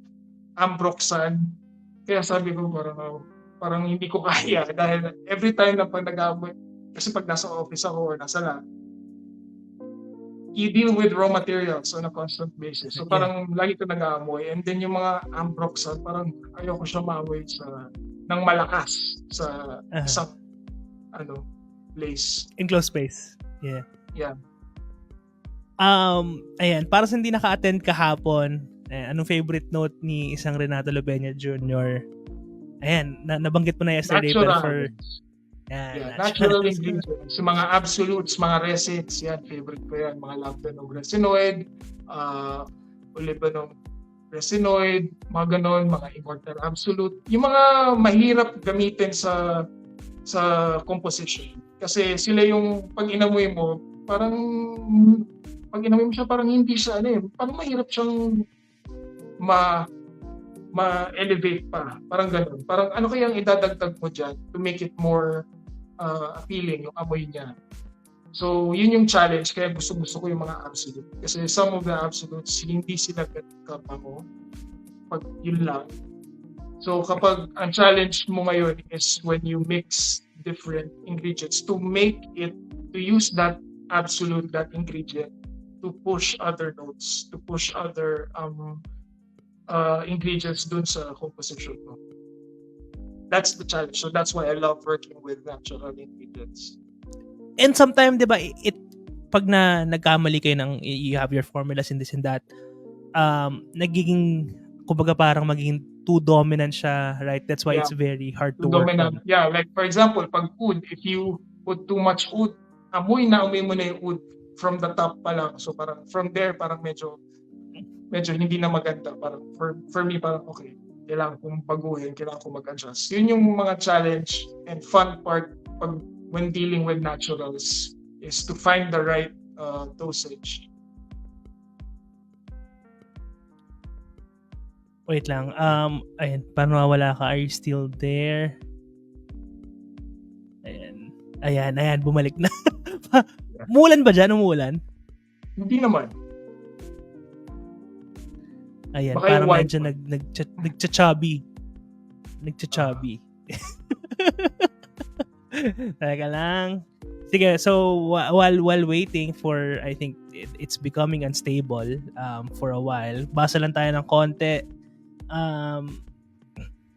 Ambroxan. Kaya sabi ko parang hindi ko kaya dahil every time na pag nag-aamoy, kasi pag nasa office ako or nasa lab, you deal with raw materials on a constant basis. So parang lagi ko nag-aamoy, and then yung mga Ambroxan, parang ayoko siya maamoy ng malakas sa isang place. Enclosed space. Yeah. Yeah. Ayan, para sa hindi naka-attend kahapon, anong favorite note ni isang Renato Lobenia Jr.? Ayan, nabanggit mo na yesterday. Natural. But for natural ingredients. Mga absolutes, mga resins, yan, favorite ko yan. Mga lanthanum resinoid, olibanum resinoid, mga ganon, mga immortal absolute. Yung mga mahirap gamitin sa composition. Kasi sila yung pag inamoy mo, parang pag inamoy mo siya, parang hindi siya, parang mahirap siyang ma-elevate pa. Parang ganun. Parang ano kayang idadagdag mo dyan to make it more appealing, yung amoy niya. So, yun yung challenge. Kaya gusto ko yung mga absolute. Kasi some of the absolutes, hindi sila kapango. Pag yun lang. So, kapag ang challenge mo ngayon is when you mix different ingredients to use that absolute, that ingredient to push other notes, to push other ingredients dun sa composition mo. That's the challenge. So that's why I love working with natural ingredients. And sometimes, di ba, pag nagkamali kayo you have your formulas and this and that, nagiging, kumbaga parang magiging too dominant siya, right? That's why it's very hard to work on. Yeah, like for example, pag oud, if you put too much oud, amoy mo na yung oud from the top pa lang. So parang from there, parang medyo hindi na maganda. Parang for me, parang okay, kailangan kong baguhin, kailangan kong mag-adjust. Yun yung mga challenge and fun part when dealing with naturals is to find the right dosage. Wait lang. Ayan, paano nawala ka? Are you still there? Ayan, bumalik na. Umulan ba dyan? Umulan? Hindi naman. Ayan, baka parang medyo nagcha-chubby. Nagcha-chubby. Teka lang. Sige, so while waiting for, I think it's becoming unstable for a while. Basa lang tayo ng konti.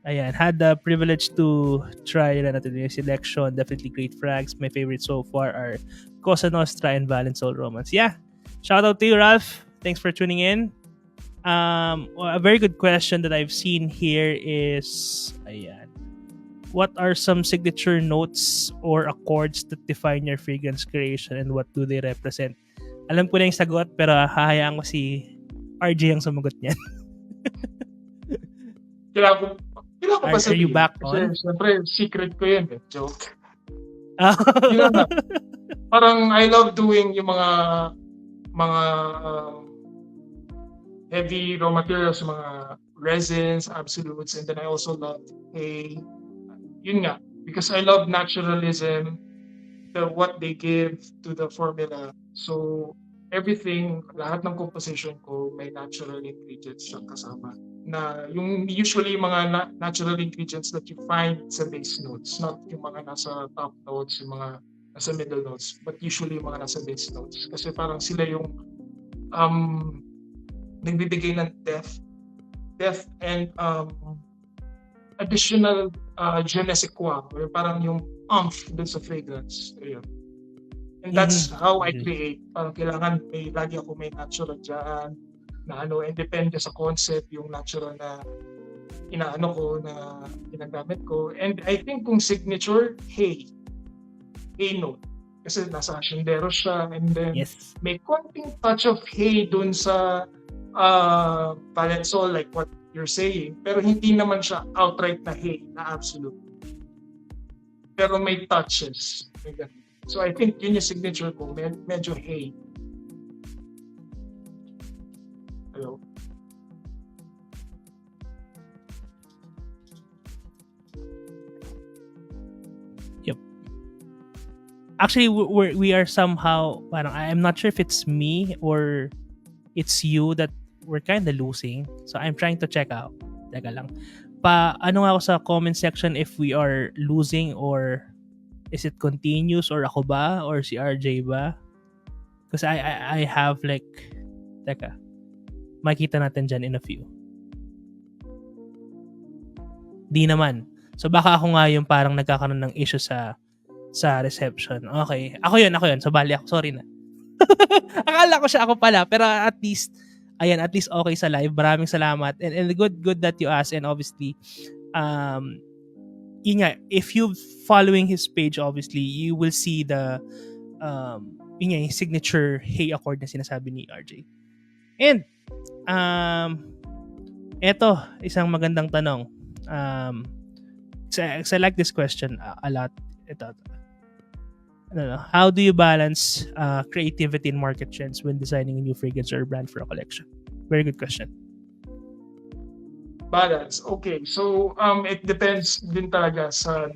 Ayan, had the privilege to try Renato Selection. Definitely great frags. My favorites so far are Cosa Nostra and Valen Soul Romance. Yeah, shout out to you, Ralph. Thanks for tuning in. A very good question that I've seen here is, ayan, what are some signature notes or accords that define your fragrance creation and what do they represent? Alam ko na yung sagot pero hahayaan ko si RJ ang sumagot niyan. Kailangan ko pa Are you sabihin. back Kasi on? syempre, secret ko yun eh. Joke. Yun lang. Parang I love doing yung mga heavy raw materials, mga resins, absolutes, and then I also love yun nga, because I love naturalism, what they give to the formula. So everything, lahat ng composition ko may natural ingredients siyang kasama. Na yung usually mga natural ingredients that you find sa base notes, not yung mga nasa top notes, yung mga nasa middle notes, but usually yung mga nasa base notes. Kasi parang sila yung nagbibigay ng depth and additional je ne sais quoi, or parang yung oomph dun sa fragrance. Ayun. And that's how I create. Parang kailangan lagi ako may natural dyan, na and depende sa concept yung natural na inaano ko, na ginagamit ko. And I think kung signature, hey note. Kasi nasa Ascendero siya, and then may konting touch of hay dun sa Valensol, like what you're saying, pero hindi naman siya outright na hay, na absolute. Pero may touches. So I think yun yung signature ko, medyo hay. Hello? Yep. Actually, we are somehow, parang, I'm not sure if it's me or it's you that we're kind of losing. So I'm trying to check out. Teka lang. Ano nga ako sa comment section if we are losing or is it continuous or ako ba or si RJ ba? Because I have like, teka, makikita natin dyan in a few. Di naman. So baka ako nga yung parang nagkakaroon ng issue sa reception. Okay. Ako yun. So bali ako. Sorry na. Akala ko siya ako pala. Pero at least okay sa live. Maraming salamat. And good that you asked. And obviously, yun nga, if you following his page, obviously, you will see the yun nga, yung signature hay accord na sinasabi ni RJ. And eto, isang magandang tanong. So I like this question a lot. Ito. How do you balance creativity and market trends when designing a new fragrance or brand for a collection? Very good question. Balance. Okay. So it depends din talaga sa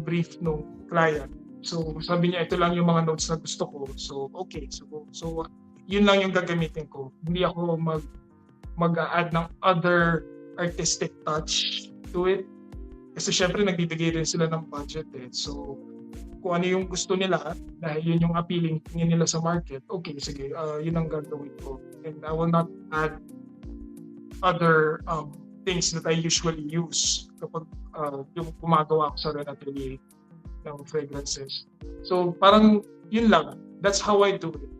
brief ng client. So sabi niya, ito lang yung mga notes na gusto ko. So okay. So yun lang yung gagamitin ko. Hindi ako mag-add ng other artistic touch to it. Kasi syempre nagbibigay rin sila ng budget eh. So kung ano yung gusto nila, dahil yun yung appealing nila sa market, okay, sige, yun ang gagawin ko. And I will not add other things that I usually use kapag yung gumagawa ko sa Renatelier ng fragrances. So parang yun lang. That's how I do it.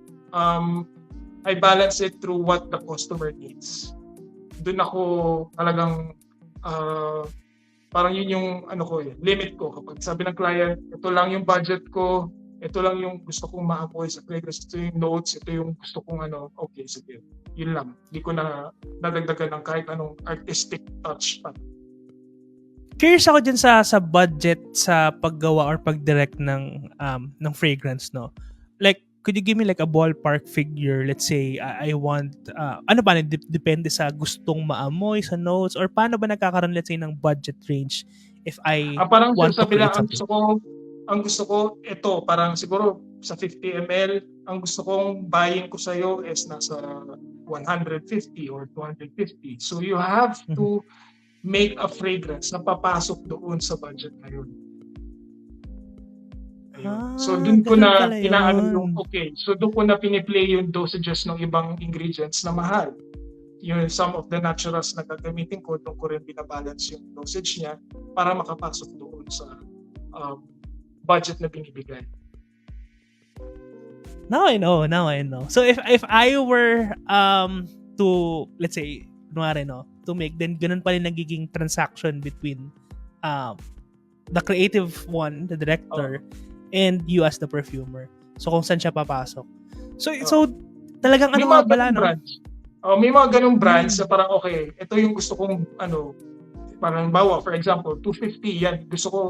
I balance it through what the customer needs. Doon ako talagang parang yun yung limit ko. Kapag sabi ng client, ito lang yung budget ko, ito lang yung gusto kong maamoy sa fragrance, ito yung notes, ito yung gusto kong okay, sige. Yun lang. Hindi ko na dadagdagan ng kahit anong artistic touch pa. Curious ako dyan sa budget sa paggawa or pagdirect ng fragrance, no? Like, could you give me like a ballpark figure? Let's say, I want, ano ba, depende sa gustong maamoy, sa notes, or paano ba nagkakaroon, let's say, ng budget range if I parang want to create lang, something? ang gusto ko, ito, parang siguro sa 50 ml, ang gusto kong buying ko sa'yo is nasa 150 or 250. So you have to make a fragrance na papasok doon sa budget na yun. So doon ko na ganun pala inaano yun. yung so doon ko na piniplay yung dosages ng ibang ingredients na mahal. Yung some of the naturals na gagamitin ko, doon ko rin binabalance yung dosage niya para makapasok doon sa budget na binibigay. Now I know. So if I were to, let's say, to make, then ganun pala nagiging transaction between the creative one, the director, and you as the perfumer. So kung saan siya papasok. So talagang May ano mga nga pala, ganung no? brands. May mga ganung brands na parang ito yung gusto kong parang bawa, for example, 250 yan. Gusto ko,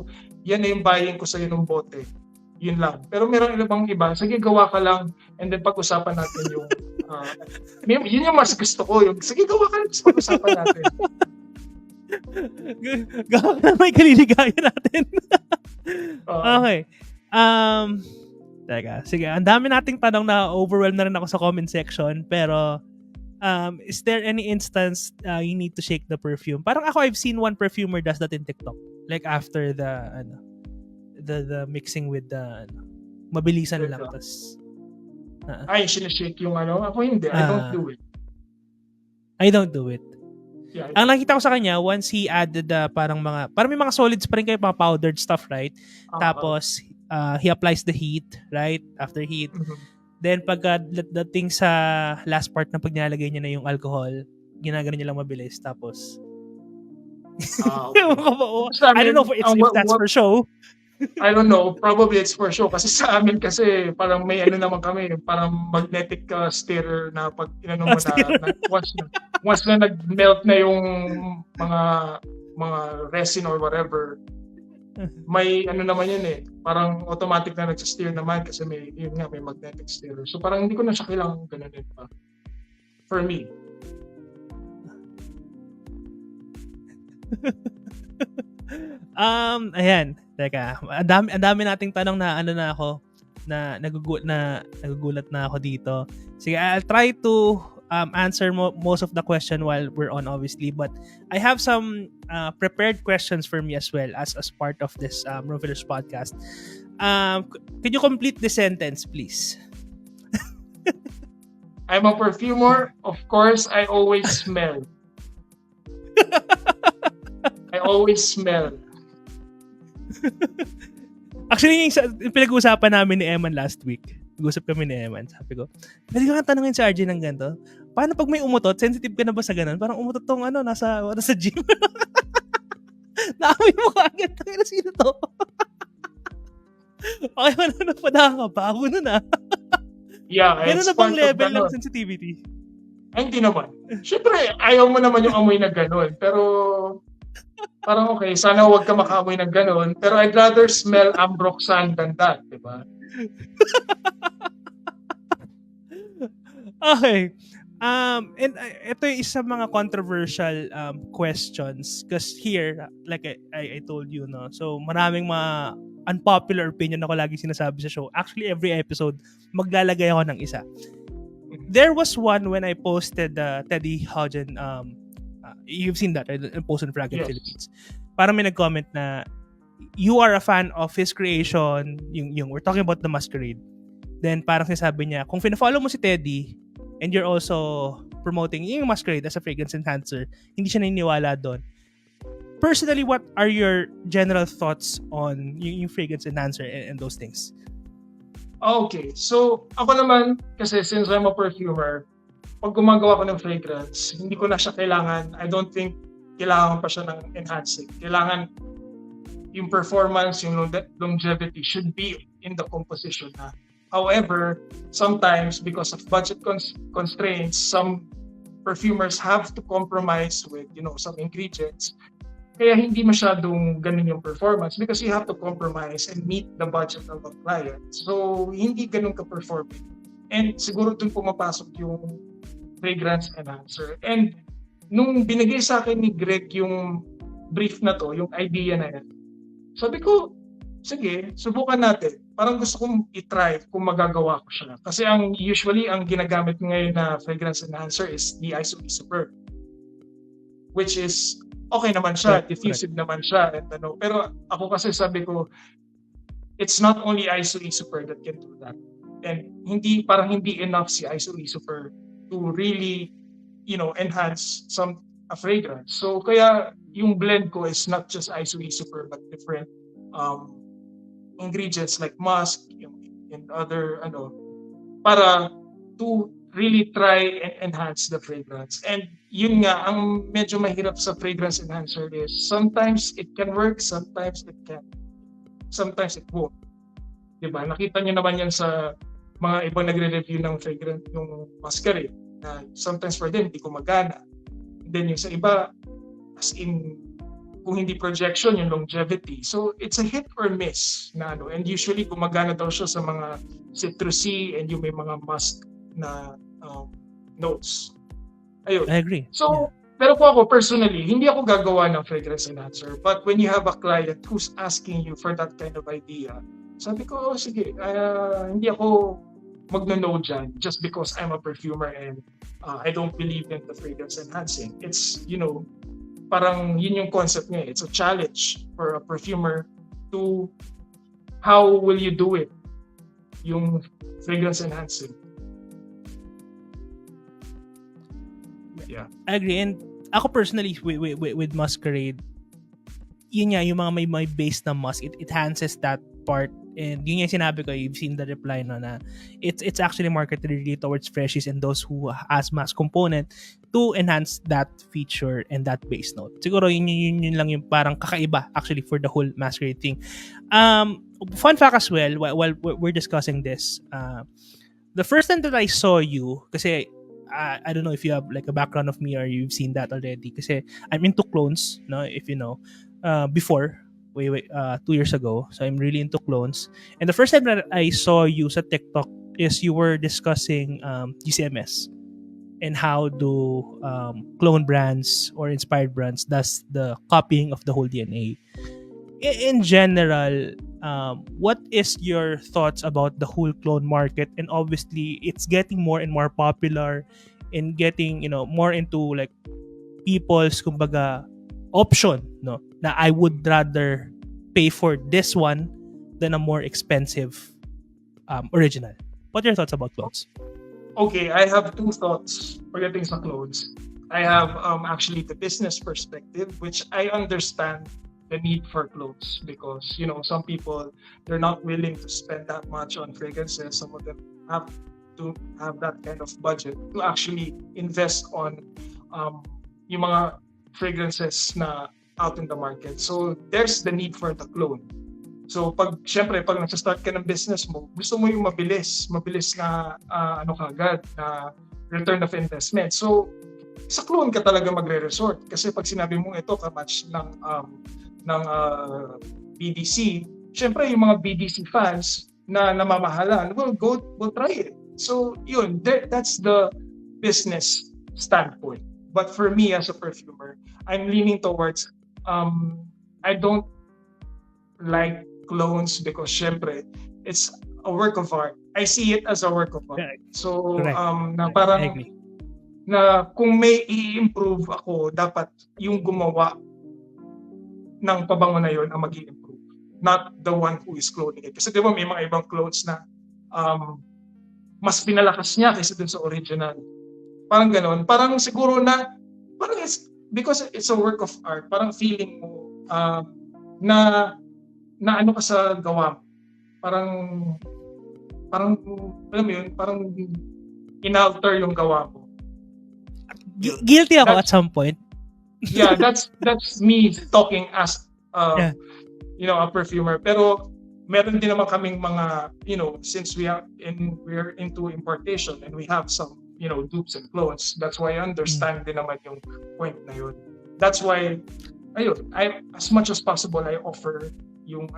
yan na yung buying ko sa'yo ng bote. Yun lang. Pero meron iba, sige gawa ka lang and then pag-usapan natin yung yun yung mas gusto ko. Yung, sige gawa ka lang, pag-usapan natin. Gawa ka na may kaliligaya natin. Okay. Teka, sige. Ang dami nating tanong na overwhelmed na rin ako sa comment section. Pero, is there any instance you need to shake the perfume? Parang ako, I've seen one perfumer does that in TikTok. Like after the mixing with the mabilisan lang. Tas, sinashake yung Ako hindi. I don't do it. I don't do it. Yeah, Ang nakita ko sa kanya, once he added parang may mga solids pa rin kayo, mga powdered stuff, right? Tapos, he applies the heat, right? After heat. Mm-hmm. Then, pagka dating sa last part na pag nilalagay niya na yung alcohol, ginagano niya lang mabilis. Tapos, okay. I don't know if that's for show. I don't know. Probably it's for show. Kasi sa amin kasi parang may naman kami. Parang magnetic stirrer na pag inano mo na once na nag-melt na yung mga resin or whatever, may naman yun Parang automatic na nag-steer naman kasi may magnetic stirrer. So parang hindi ko na siya kailangan gano'n pa. For me. Ayan. Teka, ang dami nating tanong na nagugulat na ako dito. Sige, I'll try to answer most of the question while we're on, obviously, but I have some prepared questions for me as well as part of this Rovillers podcast. Could you complete the sentence, please? I'm a perfumer. Of course, I always smell. I always smell. Actually, yung pinag-uusapan namin ni Eman last week. Nag-usap kami ni Eman. Sabi ko, pwede ka nga tanungin si RJ ng ganito. Paano pag may umutot? Sensitive ka na ba sa ganun? Parang umutot tong nasa gym. Naamoy mo ka agad. Tangina, sino to? Okay, na padahan ka pa. Ako nun Yeah, ganun na bang level ng sensitivity? Ay, hindi naman. Siyempre, ayaw mo naman yung amoy na ganun. Pero parang okay, sana huwag ka makaamoy ng ganun. Pero I'd rather smell Ambroxan than that, di ba? Okay. And ito yung isa mga controversial questions because here, like I told you, no, so maraming mga unpopular opinion ako lagi sinasabi sa show. Actually, every episode, maglalagay ako ng isa. There was one when I posted Teddy Hodgen, you've seen that, right? I posted Fragrant Philippines. Parang may nag-comment na you are a fan of his creation, yung we're talking about the Masquerade. Then parang sinasabi niya, kung fina-follow mo si Teddy, and you're also promoting yung Masquerade as a fragrance enhancer, hindi siya naniniwala doon. Personally, what are your general thoughts on yung fragrance enhancer and those things? Okay, so ako naman, kasi since I'm a perfumer, pag gumagawa ko ng fragrance, hindi ko na siya kailangan, I don't think kailangan pa siya ng enhancing. Kailangan yung performance, yung longevity should be in the composition na. However, sometimes because of budget constraints, some perfumers have to compromise with, some ingredients. Kaya hindi masyadong ganun yung performance because you have to compromise and meet the budget of a client. So, hindi ganun ka-performing. And siguro dun pumapasok yung fragrance enhancer. And nung binigay sa akin ni Greg yung brief na to, yung idea na yan, sabi ko, sige, subukan natin. Parang gusto kong i-try kung magagawa ko siya. Kasi usually, ang ginagamit ngayon na fragrance enhancer is the Isoe Superb. Which is, okay naman siya, diffusive naman siya. And, pero ako kasi sabi ko, it's not only Isoi Super that can do that. And hindi enough si Isoi Super to really, enhance a fragrance. So kaya yung blend ko is not just Isoi Super but different ingredients like musk and other para to really try and enhance the fragrance. And yun nga, ang medyo mahirap sa fragrance enhancer is sometimes it can work, sometimes it can't. Sometimes it won't. Diba? Nakita nyo naman yan sa mga ibang nagre-review ng fragrance, yung masquerade, na sometimes for them, hindi gumagana. And then yung sa iba, as in, kung hindi projection, yung longevity. So, it's a hit or miss na and usually gumagana daw siya sa mga citrusy and yung may mga musk na notes. Ayun. I agree. So, pero po ako personally, hindi ako gagawa ng fragrance enhancer. But when you have a client who's asking you for that kind of idea, sabi ko, sige, hindi ako magno-no dyan just because I'm a perfumer and I don't believe in the fragrance enhancing. It's, parang yun yung concept niya. It's a challenge for a perfumer to how will you do it? Yung fragrance enhancing. Yeah. I agree. And ako personally, with Masquerade, yun nga, yung mga may base na musk, it enhances that part. And yun yung sinabi ko, you've seen the reply na it's actually marketed really towards freshies and those who has musk component to enhance that feature and that base note. Siguro yun lang yung parang kakaiba actually for the whole Masquerade thing. Fun fact as well, while we're discussing this, the first time that I saw you, kasi I don't know if you have like a background of me or you've seen that already, kasi I'm into clones, no, if you know, before, 2 years ago. So I'm really into clones. And the first time that I saw you sa TikTok is you were discussing GCMS and how do clone brands or inspired brands does the copying of the whole DNA. In general, what is your thoughts about the whole clone market? And obviously, it's getting more and more popular and getting, more into like people's, kumbaga, option, no? Na I would rather pay for this one than a more expensive original. What are your thoughts about clones? Okay, I have 2 thoughts regarding sa clones. I have actually the business perspective, which I understand the need for clothes because some people, they're not willing to spend that much on fragrances. Some of them have to have that kind of budget to actually invest on yung mga fragrances na out in the market. So there's the need for the clone. So pag nagsa-start ka ng business mo, gusto mo yung mabilis na kagad na return of investment. So sa clone ka talaga magre-resort kasi pag sinabi mo ito ka-match ng BDC, syempre yung mga BDC fans na namamahalan, we'll try it. So yun, that's the business standpoint. But for me as a perfumer, I'm leaning towards I don't like clones because syempre it's a work of art. I see it as a work of art. So na parang na kung may i-improve ako, dapat yung gumawa ng pabango na yon ang mag-i-improve, not the one who is cloning it. Kasi di ba may mga ibang clones na mas pinalakas niya kaysa dun sa original. Parang gano'n. Parang siguro na parang because it's a work of art, parang feeling mo na ano ka sa gawa mo. Parang alam mo yun, parang inalter yung gawa mo. Guilty ako at some point. Yeah, that's me talking as a perfumer. Pero meron din naman kaming mga, since we're into importation and we have some, dupes and clones. That's why I understand din naman yung point na yun. That's why, as much as possible, I offer yung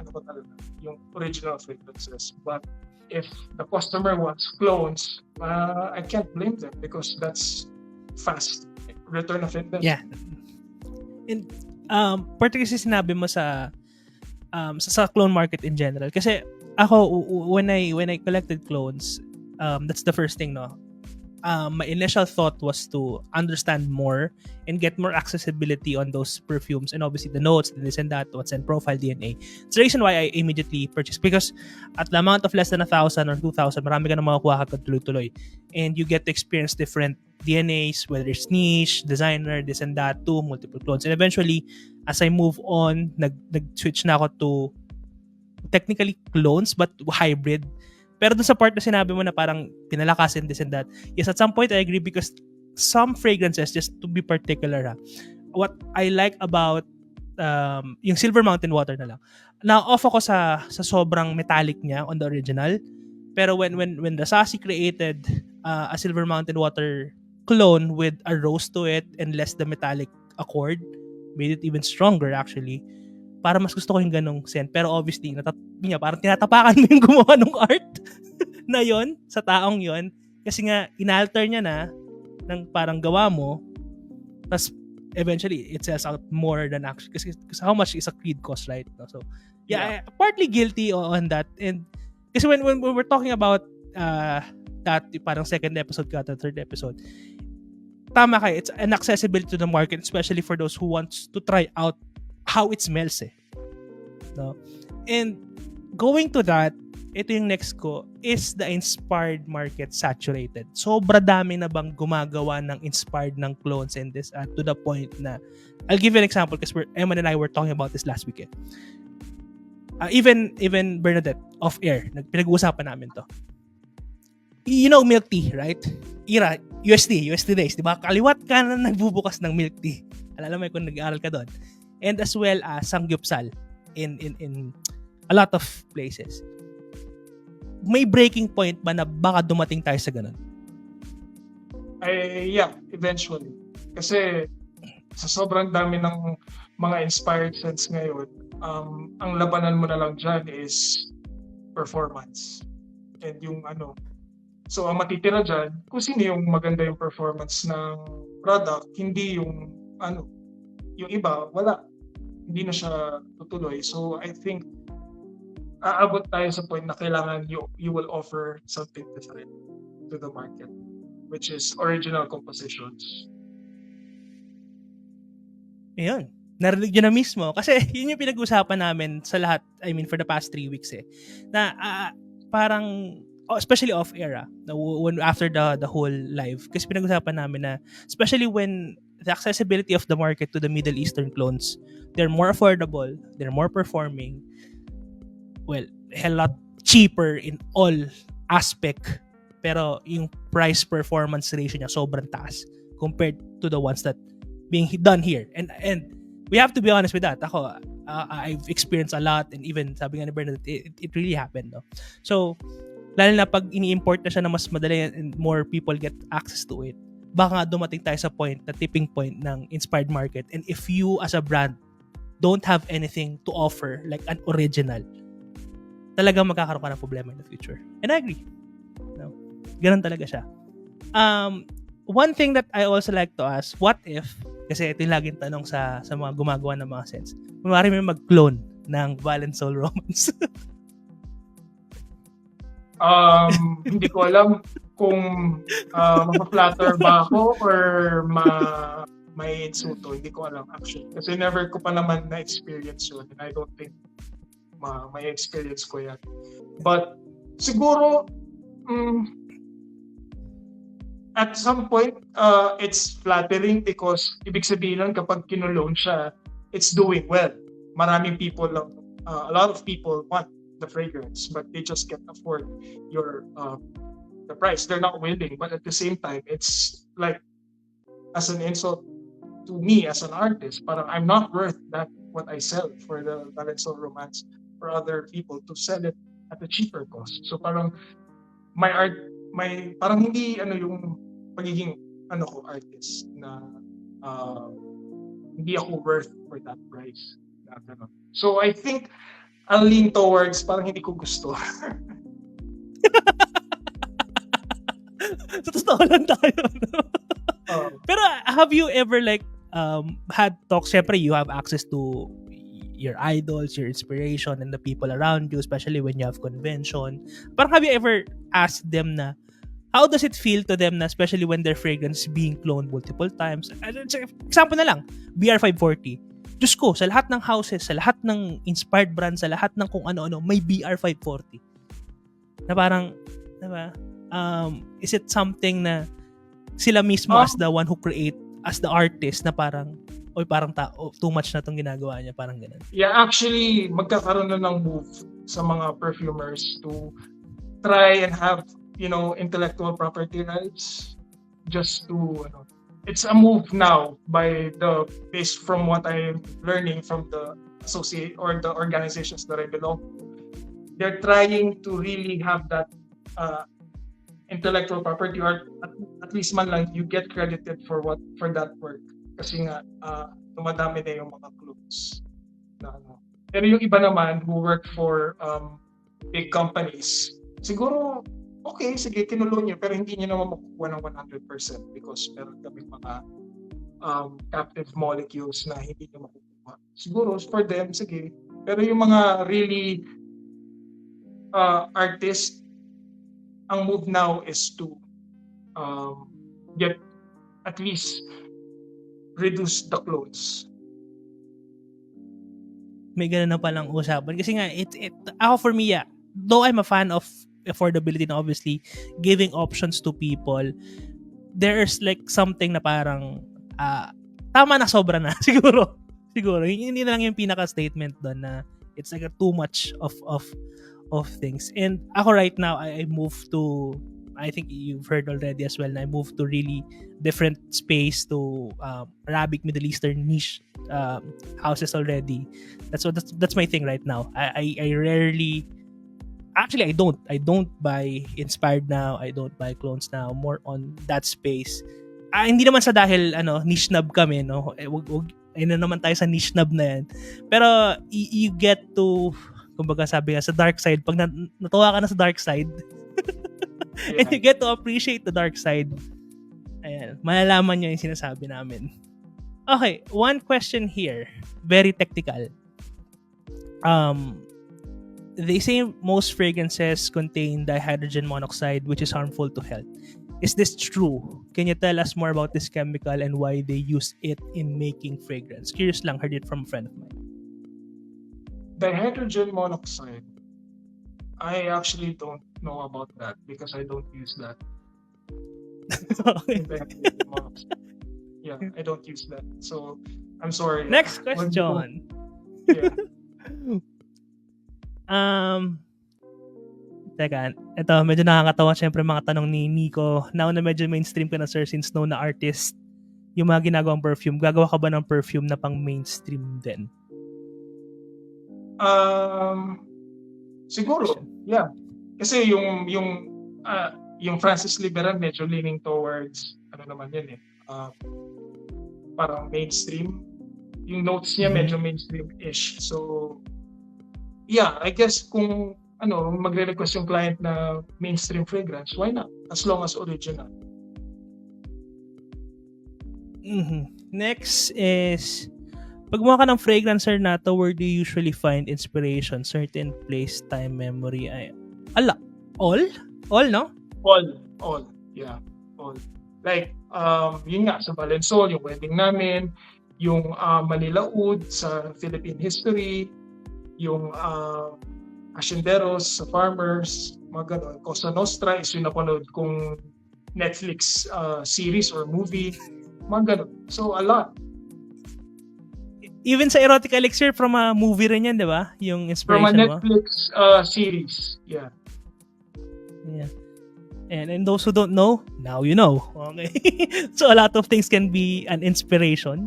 yung original fragrances. But if the customer wants clones, I can't blame them because that's fast return of investment. Yeah. And particularly sinabi mo sa clone market in general, kasi ako when I collected clones, that's the first thing, no. my initial thought was to understand more and get more accessibility on those perfumes, and obviously the notes, this and that, what's in profile DNA. It's the reason why I immediately purchased, because at the amount of less than 1,000 or 2,000, marami ka na makakuha ka tuloy-tuloy. And you get to experience different DNAs, whether it's niche, designer, this and that, to multiple clones. And eventually, as I move on, nag-switch na ako to technically clones but hybrid. Pero dun sa part na sinabi mo na parang pinalakasin this and that, yes, at some point I agree, because some fragrances, just to be particular what I like about yung Silver Mountain Water na lang, na-off ako sa sobrang metallic niya on the original. Pero when the Sassy created a Silver Mountain Water clone with a rose to it and less the metallic accord, made it even stronger actually. Para mas gusto ko yung ganong scent. Pero obviously, parang tinatapakan mo yung gumawa ng art na yon sa taong yon. Kasi nga, inalter niya na ng parang gawa mo. Tapos, eventually, it sells out more than actually. Kasi how much is a Creed cost, right? So, yeah. Partly guilty on that. And kasi when we're talking about that, parang second episode ka, third episode, tama kayo, it's an accessibility to the market, especially for those who wants to try out how it smells no? And going to that, ito yung next ko, is the inspired market saturated? Sobra dami na bang gumagawa ng inspired ng clones and this to the point na, I'll give you an example because Emma and I were talking about this last weekend. Even Bernadette, off air, pinag-uusapan namin to. You know milk tea, right? Ira, UST days, di ba? Kaliwat ka na nagbubukas ng milk tea. Alam mo kung nag-aaral ka doon. And as well as Sangyupsal in a lot of places. May breaking point ba na baka dumating tayo sa ganun? Yeah, eventually. Kasi sa sobrang dami ng mga inspired scents ngayon, ang labanan mo na lang dyan is performance. And yung so ang matitira dyan, kung sino yung maganda yung performance ng product, hindi yung yung iba, wala. Hindi na siya tutuloy. So I think aabot tayo sa point na kailangan you will offer something different to the market, which is original compositions. Ayun. Narinig nyo na mismo. Kasi yun yung pinag-usapan namin sa lahat, I mean, for the past 3 weeks na parang, especially off-air when after the whole live. Kasi pinag-usapan namin na, especially when the accessibility of the market to the Middle Eastern clones, they're more affordable, they're more performing, well, hell lot cheaper in all aspect, pero yung price-performance ratio niya sobrang taas compared to the ones that being done here. And we have to be honest with that. Ako, I've experienced a lot, and even sabi nga ni Bernadette, it really happened. No? So, lalo na pag ini-import na siya na mas madali and more people get access to it, baka dumating tayo sa point, na tipping point ng inspired market. And if you as a brand don't have anything to offer like an original, talagang magkakaroon ka ng problema in the future. And I agree. No? Ganun talaga siya. One thing that I also like to ask, what if, kasi ito yung laging tanong sa mga gumagawa ng mga scents, kunwari may mag-clone ng Valenzuela Romance. Hindi ko alam kung ma-flatter ba ako or may insulto. Hindi ko alam actually. Kasi never ko pa naman na-experience yun. And I don't think may experience ko yan. But siguro, at some point, it's flattering because ibig sabihin lang kapag kinolone siya, it's doing well. Maraming people, a lot of people want the fragrance, but they just can't afford the price. They're not willing, but at the same time, it's like as an insult to me as an artist. Parang I'm not worth that what I sell for the Valenzuela Romance for other people to sell it at a cheaper cost. So parang my art, parang hindi yung pagiging artist na hindi ako worth for that price. So I think I'll lean towards parang hindi ko gusto. So, totoo lang tayo. Pero have you ever had talks? Syempre, you have access to your idols, your inspiration, and the people around you, especially when you have convention. Parang have you ever asked them na, how does it feel to them na especially when their fragrance is being cloned multiple times? Example na lang, BR540. Diyos ko, sa lahat ng houses, sa lahat ng inspired brands, sa lahat ng kung ano-ano, may BR540. Na parang, diba? Is it something na sila mismo as the one who create, as the artist, na parang, oy parang too much na itong ginagawa niya, parang ganun. Yeah, actually, magkakaroon na ng move sa mga perfumers to try and have, intellectual property rights just to, it's a move now based from what I'm learning from the associate or the organizations that I belong to. They're trying to really have that intellectual property, or at least man lang you get credited for that work. Kasi nga, tumadami na yung mga clones. Pero yung iba naman who work for big companies, siguro, okay, sige, kinulo nyo, pero hindi nyo naman makukuha ng 100% because meron kami mga captive molecules na hindi nyo makukuha. Siguro, for them, sige. Pero yung mga really artists, ang move now is to get at least reduce the clones. May ganun na palang usapan. Kasi nga, ako for me, yeah, though I'm a fan of affordability na obviously, giving options to people, there's like something na parang, tama na, sobra na. Siguro. Hindi na lang yung pinaka-statement doon na it's like too much of things. And ako right now, I moved to, I think you've heard already as well, na I moved to really different space to Arabic, Middle Eastern niche houses already. That's my thing right now. I rarely, actually I don't buy inspired now. I don't buy clones now. More on that space. Hindi naman sa dahil niche nub kami, no. Ayun na naman tayo sa niche nub na yan. Pero you get to, kumbaga sabi nga, sa dark side, pag natuwa ka na sa dark side, and you get to appreciate the dark side, ayan, malalaman nyo yung sinasabi namin. Okay, one question here. Very technical. They say most fragrances contain dihydrogen monoxide, which is harmful to health. Is this true? Can you tell us more about this chemical and why they use it in making fragrance? Curious lang, heard it from a friend of mine. Dihydrogen monoxide, I actually don't know about that because I don't use that. Okay. Yeah, I don't use that. So, I'm sorry. Next question. Yeah. Teka, ito, medyo nakakatawa syempre mga tanong ni Nico. Now na medyo mainstream ka na, sir, since known na artist, yung mga ginagawang perfume, gagawa ka ba ng perfume na pang mainstream din? Siguro, yeah. Kasi yung Francis Liberal medyo leaning towards naman yan parang mainstream. Yung notes niya medyo mainstream-ish. So yeah, I guess kung magre-request yung client na mainstream fragrance, why not? As long as original. Next is, pag gumawa ka ng fragrancer na to, where do you usually find inspiration? Certain place, time, memory? All, no? All. Yeah, all. Like, yun nga, sa Valensol, yung wedding namin, yung Manila Oud sa Philippine history, yung Hacienderos sa farmers, mga ganon. Cosa Nostra is yung napanood kong Netflix series or movie, mga ganon. So, a lot. Even sa Erotic Elixir, from a movie rin yan, di ba? Yung inspiration mo? From a Netflix series, yeah. Yeah. And those who don't know, now you know. Okay. So a lot of things can be an inspiration.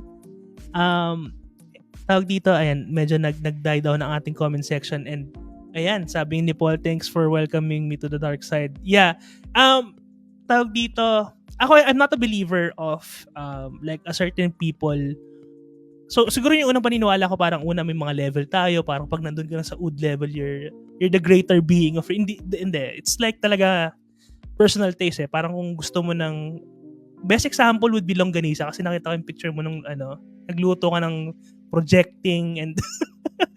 Tawag dito, ayan, medyo nag-die down ang ating comment section, and ayan, sabi ni Paul, thanks for welcoming me to the dark side. Yeah. Tawag dito, I'm not a believer of like a certain people. So siguro yung unang paniniwala ko, parang una may mga level tayo, parang pag nandun ka na sa oud level, you're the greater being of, hindi. It's like talaga personal taste parang kung gusto mo ng, best example would be longganisa, kasi nakita ko yung picture mo nung nagluto ka ng projecting and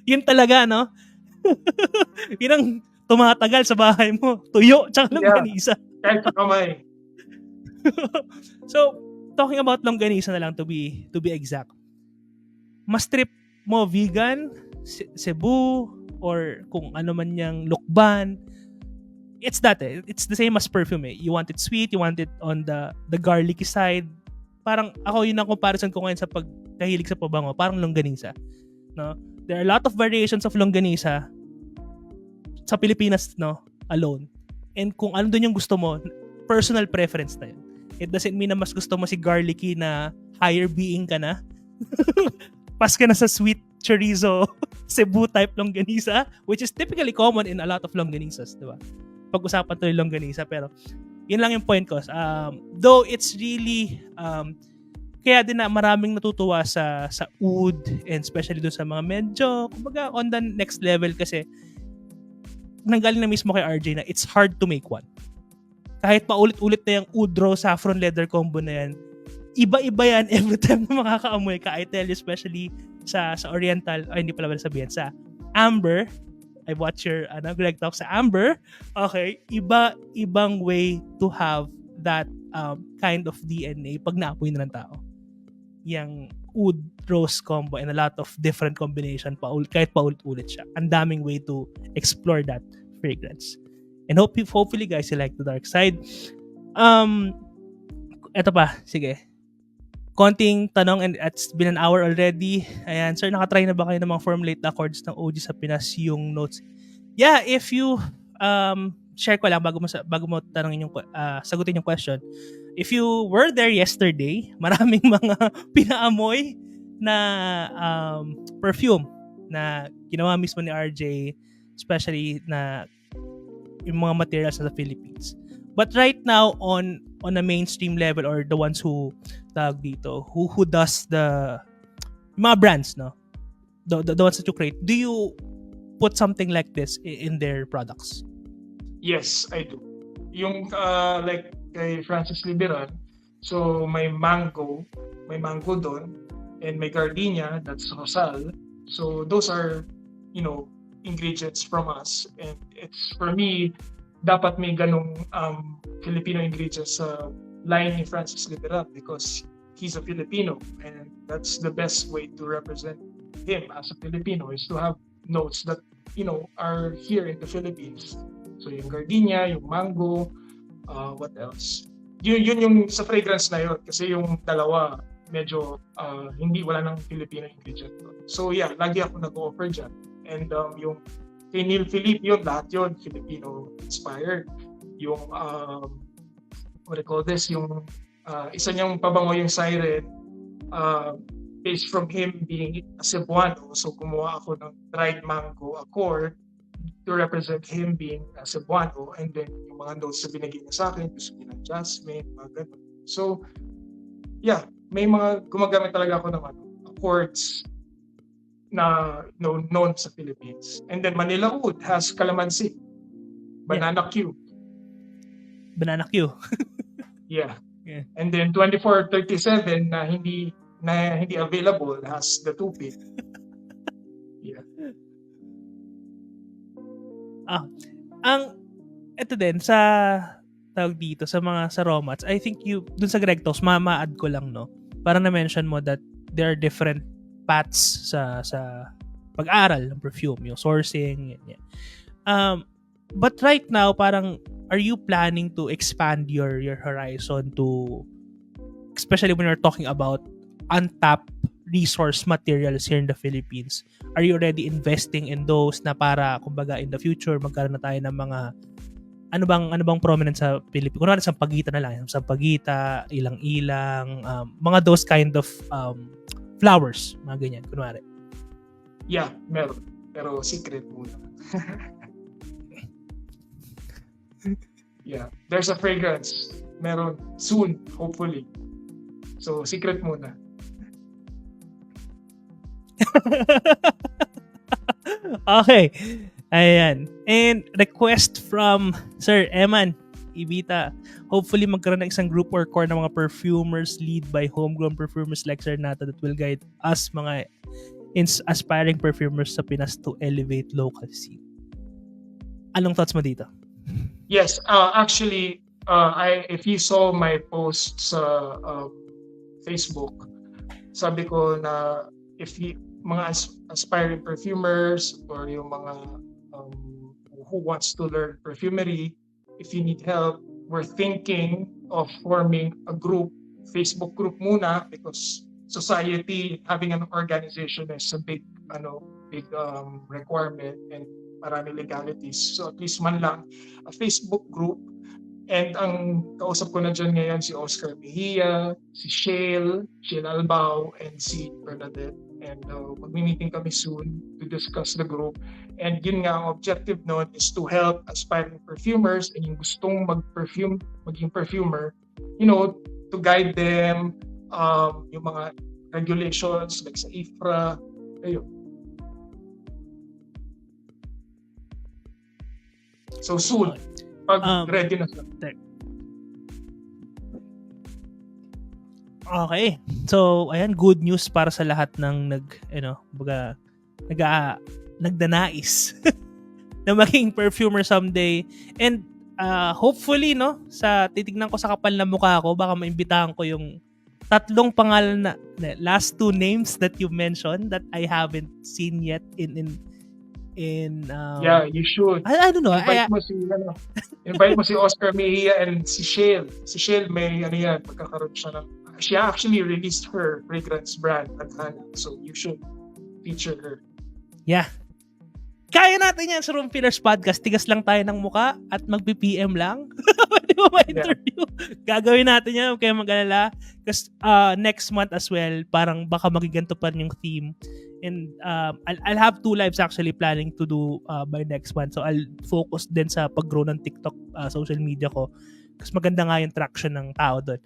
yun talaga, no? Yun ang tumatagal sa bahay mo. Tuyo, tsaka longganisa. Kahit sa kamay. So, talking about longganisa na lang to be exact. Mas trip mo vegan, Cebu, or kung ano man yung lukban. It's that eh. It's the same as perfume eh. You want it sweet, you want it on the garlicky side. Parang ako yun ang comparison ko ngayon sa pagkahilig sa pabango, parang longganisa. No? There are a lot of variations of longganisa sa Pilipinas, no, alone. And kung ano dun yung gusto mo, personal preference na yun. It doesn't mean na mas gusto mo si garlicky na higher being ka na. Pas ka na sa sweet chorizo Cebu type longganisa, which is typically common in a lot of longganisas, di ba? Pag-usapan to yung longganisa, pero yun lang yung point ko. Though it's really kaya din na maraming natutuwa sa oud, and especially doon sa mga medyo kumbaga on the next level, kasi nanggaling na mismo kay RJ na it's hard to make one. Kahit paulit-ulit na yung oud rose saffron leather combo na yan, iba-iba yan every time na makakaamoy ka. I tell you, especially sa oriental, hindi pala sabihin, sa amber. I watch your Greg talk sa amber. Okay, ibang way to have that kind of DNA pag naapoy na ng tao. Yang oud rose combo and a lot of different combination kahit paulit-ulit siya. Ang daming way to explore that fragrance. And hopefully guys, you like the dark side. Eto pa, sige. Konting tanong, and it's been an hour already. Ayan, sir, nakatry na ba kayo ng mga formulate accords ng OG sa Pinas, yung notes? Yeah, if you share ko lang bago mo tanongin yung sagutin yung question. If you were there yesterday, maraming mga pinaamoy na perfume na ginawa mismo ni RJ, especially na yung mga materials sa Philippines. But right now on a mainstream level, or the ones who tag dito, who does the mga brands, no? The ones that you create, do you put something like this in their products? Yes, I do. Yung like kay Francis Liberal, so may mango doon, and may gardenia, that's Rosal. So those are, ingredients from us, and it's, for me, dapat may ganong Filipino ingredients sa line ni Francis Liberal, because he's a Filipino, and that's the best way to represent him as a Filipino, is to have notes that are here in the Philippines. So yung gardenia, yung mango, what else? Yun yung sa fragrance na yun, kasi yung dalawa medyo wala nang Filipino ingredient doon. So yeah, lagi ako nag-offer dyan. And yung kay Neil Philippe, yun, lahat yun Filipino inspired. Yung what do you call this, yung isa niyang pabango, yung Siren, based from him being a Cebuano, so kumuha ako ng dried mango accord to represent him being a Cebuano, and then yung mga notes na binigay niya sa akin, gusto niya ng jasmine, mga ganun. So yeah, may mga gumagamit talaga ako ng accords na known sa Philippines. And then Manila Oud has calamansi, banana Q. Banana Q. Yeah. And then 2437 na hindi available has the tupid. Yeah. Ito din sa tawag dito sa mga sa romance, I think dun sa Greg Talks, ma-add ko lang, no, para na-mention mo that there are different paths sa pag-aral ng perfume, yung sourcing, yan. But right now, parang, are you planning to expand your horizon to, especially when you're talking about untapped resource materials here in the Philippines? Are you already investing in those na para, kumbaga, in the future, magkaroon na tayo ng mga ano bang prominent sa Philippines? Kunwari, sampagita na lang. Sampagita, ilang-ilang, mga those kind of flowers, mga ganyan, kunwari. Yeah, meron. Pero secret muna. Yeah, there's a fragrance. Meron soon, hopefully. So, secret muna. Okay. Ayan. And request from Sir Eman Ibita. Hopefully magkaroon ng isang group or core ng mga perfumers lead by homegrown perfumers like Sir Nata that will guide us mga aspiring perfumers sa Pinas to elevate local scene. Anong thoughts mo dito? Yes, actually, if you saw my post sa Facebook, sabi ko na if mga aspiring perfumers or yung mga who wants to learn perfumery, if you need help, we're thinking of forming a group, Facebook group muna, because society having an organization is a big requirement and marami legalities. So at least man lang a Facebook group. And ang kausap ko na dyan ngayon si Oscar Mejia, si Shale Albao, and si Bernadette. And mag-meeting kami soon to discuss the group. And yun nga, ang objective nun is to help aspiring perfumers and yung gustong mag-perfume, maging perfumer, to guide them, yung mga regulations like sa IFRA, ayun. So soon, pag ready na siya. Okay. So, ayan, good news para sa lahat ng nagdanais na maging perfumer someday. And hopefully, sa titignan ko sa kapal na mukha ko, baka maimbitahan ko yung 3 pangalan na last 2 names that you mentioned that I haven't seen yet in yeah, you should. I don't know. Invite mo si Oscar Mejia and si Shale. Si Shale may magkakaroon siya ng she actually released her fragrance brand at Hana. So you should feature her. Yeah. Kaya natin yan sa Room Fillers Podcast. Tigas lang tayo ng muka at mag-PM lang. Pwede mo ma-interview. Yeah. Gagawin natin yan. Huwag kayong mag-alala. Kasi next month as well, parang baka magiganto pa yung theme. And I'll have 2 lives actually planning to do by next month. So I'll focus din sa pag-grow ng TikTok social media ko. Kasi maganda nga yung traction ng tao doon.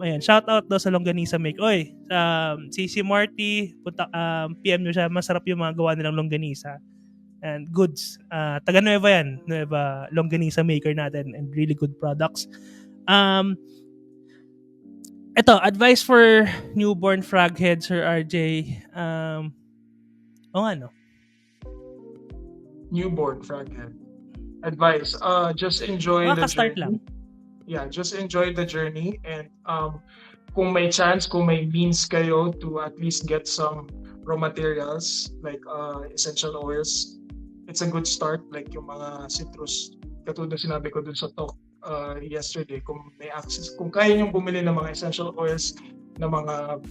Ayan, shout out daw sa Longganisa Make. Oy, si Marty, PM nyo siya, masarap yung mga gawa nilang longganisa. And goods. Taga Nueva yan. Nueva Longganisa Maker natin and really good products. Ito, advice for newborn frog heads, Sir RJ. Newborn frog head. Advice, just enjoy the journey. Lang. Yeah, just enjoy the journey, and kung may chance, kung may means kayo to at least get some raw materials like essential oils, it's a good start. Like yung mga citrus, katulad na sinabi ko dun sa talk yesterday, kung may access, kung kaya nyo bumili ng mga essential oils na mga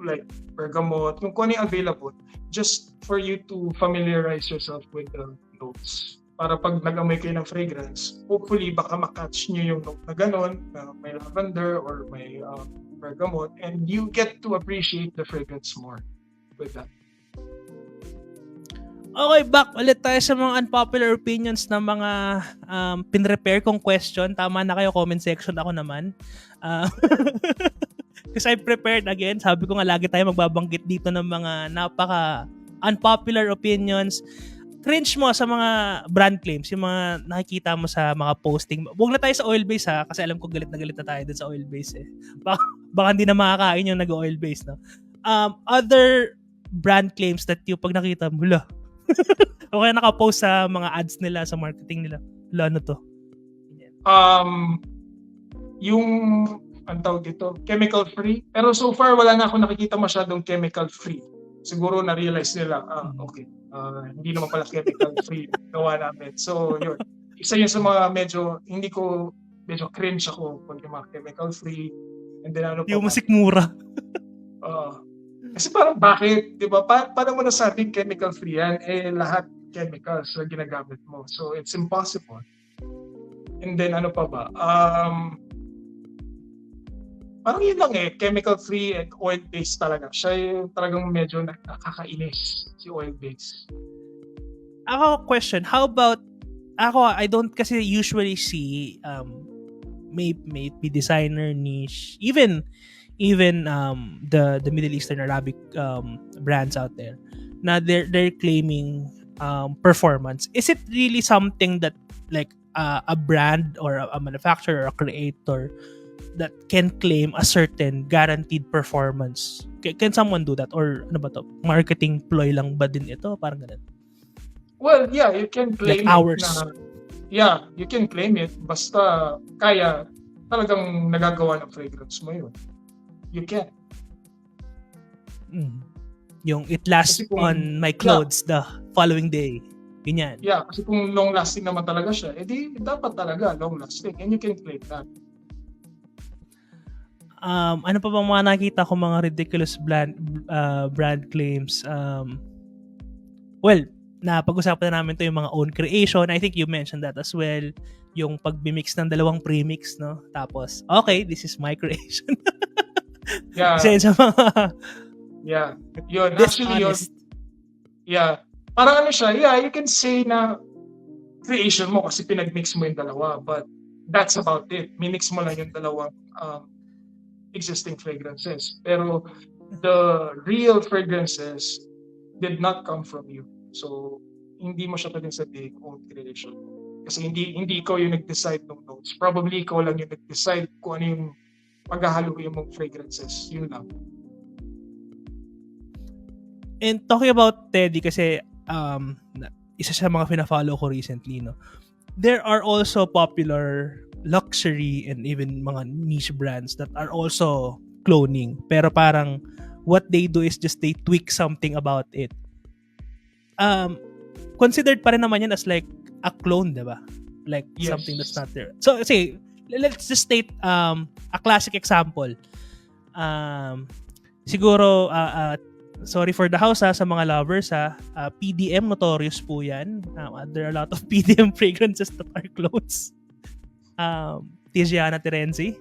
like bergamot, kung ano yung available, just for you to familiarize yourself with the notes. Para pag nag-amoy kayo ng fragrance, hopefully baka makatch nyo yung note na gano'n, na may lavender or may bergamot, and you get to appreciate the fragrance more with that. Okay, back ulit tayo sa mga unpopular opinions ng mga pinrepare kong question. Tama na kayo, comment section, ako naman. Because I prepared again. Sabi ko nga, lagi tayo magbabanggit dito ng mga napaka unpopular opinions. Cringe mo sa mga brand claims, yung mga nakikita mo sa mga posting. Huwag na tayo sa oil base ha, kasi alam ko galit na tayo dun sa oil base eh. Baka hindi na makakain yung nag-oil base, no? Other brand claims that yung pag nakita mo, o kaya nakapost sa mga ads nila, sa marketing nila, ano to? Yung, ang tawag dito, chemical free. Pero so far, wala na ako nakikita masyadong chemical free. Siguro na-realize nila, okay. Hindi naman pala chemical free gawa namin. So, yun. Isa yun sa mga medyo cringe ako pag yung mga chemical free. And then ano pa? Yung musik mura. Kasi parang bakit? Diba? Paano mo nasabing chemical free yan? Lahat chemicals na ginagamit mo. So, it's impossible. And then ano pa ba? Parang yun lang chemical free and oil-based talaga. Siya yung talagang medyo nakakainis, si oil-based. Ako, question, how about, I don't kasi usually see, may be designer niche, even the Middle Eastern Arabic brands out there, na they're claiming performance. Is it really something that like a brand or a manufacturer or a creator that can claim a certain guaranteed performance? Can someone do that? Or ano ba to? Marketing ploy lang ba din ito? Parang ganun. Well, yeah, you can Like claim hours. you can claim it basta kaya talagang nagagawa ng fragrance mo yun. You can. Yung it lasts Kasi kung- on my clothes the following day. Ganyan. Yeah, kasi kung long lasting naman talaga siya, edi dapat talaga long lasting and you can claim that. Ano pa bang mga nakita ko mga ridiculous brand claims? Well, napag-usapan na namin to yung mga own creation. I think you mentioned that as well. Yung pag-mix ng dalawang premix, no? Tapos, okay, this is my creation. Yeah. Kasi sa mga Yeah. Yun, actually yun. dishonest. Yeah. Parang ano siya, yeah, you can say na creation mo kasi pinag-mix mo yung dalawa, but that's about it. Minix mo lang yung dalawang existing fragrances. Pero the real fragrances did not come from you. So, hindi mo siya pwedeng sabihin own creation. Kasi hindi ikaw yung nag-decide ng notes. Probably ikaw lang yung nag-decide kung ano yung paghahaluin mong fragrances. Yun lang. And talking about Teddy kasi isa sa mga pina-follow ko recently, no. There are also popular luxury and even mga niche brands that are also cloning. Pero parang what they do is just they tweak something about it. Considered pa rin naman yan as like a clone, diba? Like Yes. something that's not there. So, say, let's just state a classic example. Siguro, sorry for the house sa mga lovers PDM, notorious po yan. There are a lot of PDM fragrances that are clones. Tiziana Terenzi,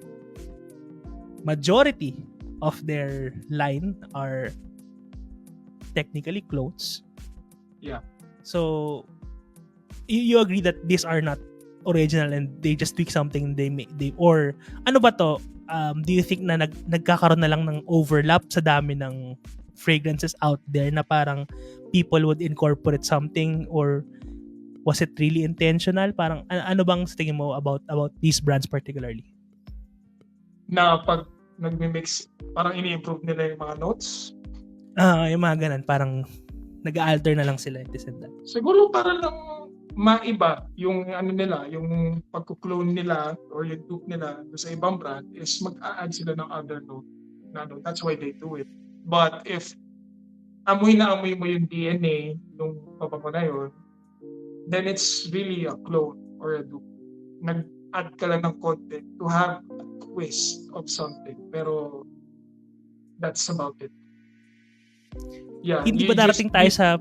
majority of their line are technically clones. Yeah. So, you agree that these are not original and they just tweak something they or ano ba to? Do you think na nagkakaroon na lang ng overlap sa dami ng fragrances out there na parang people would incorporate something, or was it really intentional? Parang ano bang sa tingin mo about these brands particularly? Na pag nagmi-mix, parang ini-improve nila yung mga notes. Yung mga ganun, parang nag-alter na lang sila. This and that. Siguro para lang maiba yung ano nila, yung pagko-clone nila or yung dupe nila sa ibang brand is mag-a-add sila ng other note. That's why they do it. But if amoy na amoy mo yung DNA nung pabango na yun, then it's really a clone or a dupe. Nag-add ka lang ng content to have a twist of something. Pero that's about it. Yeah, Hindi ba darating tayo sa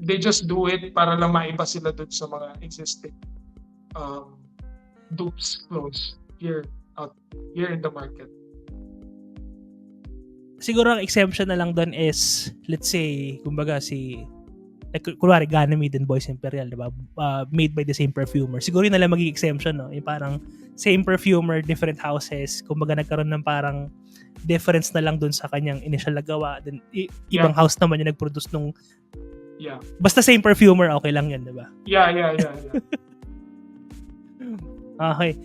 they just do it para lang maiba sila dun sa mga existing dupes, clones here in the market. Siguro ang exemption na lang doon is, let's say, kumbaga like, kunwari, Ganymede and Boys Imperial, diba? Made by the same perfumer. Siguro yun na lang magiging exemption, no? Yung parang same perfumer, different houses. Kumbaga nagkaroon ng parang difference na lang doon sa kanyang initial na gawa. Then, ibang house naman yung nag-produce nung basta same perfumer, okay lang yun, diba? Yeah. Okay.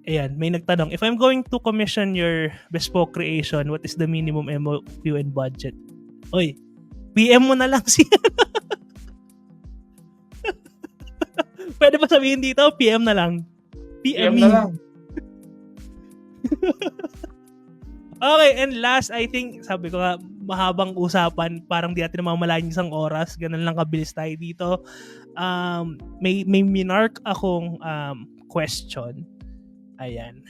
Ayan, may nagtanong, if I'm going to commission your bespoke creation, what is the minimum MOQ and budget? Oy, PM mo na lang siya. Pwede ba sabihin dito? PM na lang. PM na lang. Okay, and last, I think, sabi ko nga, mahabang usapan, parang di natin namamalayan isang oras, ganun lang kabilis tayo dito. May minark akong question. Ayan.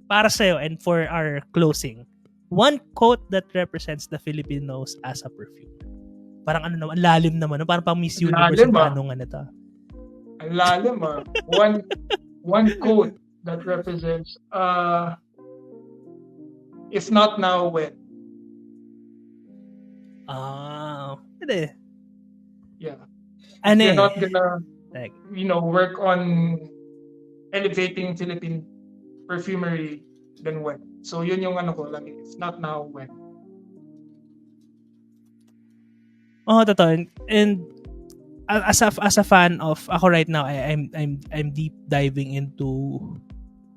Para sa'yo and for our closing. One quote that represents the Filipinos as a perfume. Parang ano naman, lalim naman. Parang pang Miss Universe yung tanong ano to. Ang lalim One quote that represents if not now, when? Pwede. Yeah. Ano You're not gonna, like, work on elevating Philippine perfumery, then when? So yun yung ano ko lang, if not now, when? Totoo. And as a fan of ako right now, I'm deep diving into,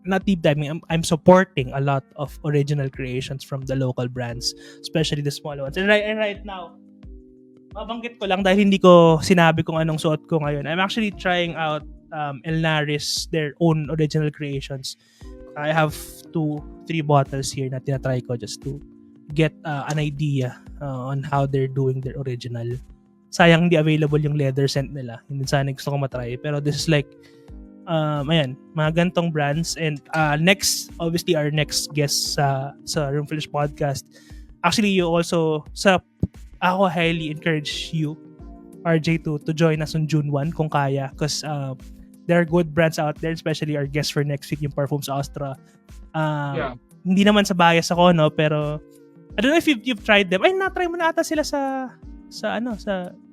not deep diving, I'm supporting a lot of original creations from the local brands, especially the small ones. And right now, Mabanggit ko lang dahil hindi ko sinabi kung anong suot ko ngayon. I'm actually trying out Elnaris, their own original creations. I have 2-3 bottles here na tinatry ko just to get an idea on how they're doing their original. Sayang hindi available yung leather scent nila. Hindi sana gusto ko matry. Pero this is like, ayan, mga gantong brands. And next, obviously our next guest sa Room Finish Podcast. Actually, you also, ako highly encourage you, RJ, to join us on June 1 kung kaya. Because there are good brands out there, especially our guest for next week, yung Parfums Astra. Hindi naman sa bias ako, no? Pero, I don't know if you've tried them. Ay, na-try mo na ata sila sa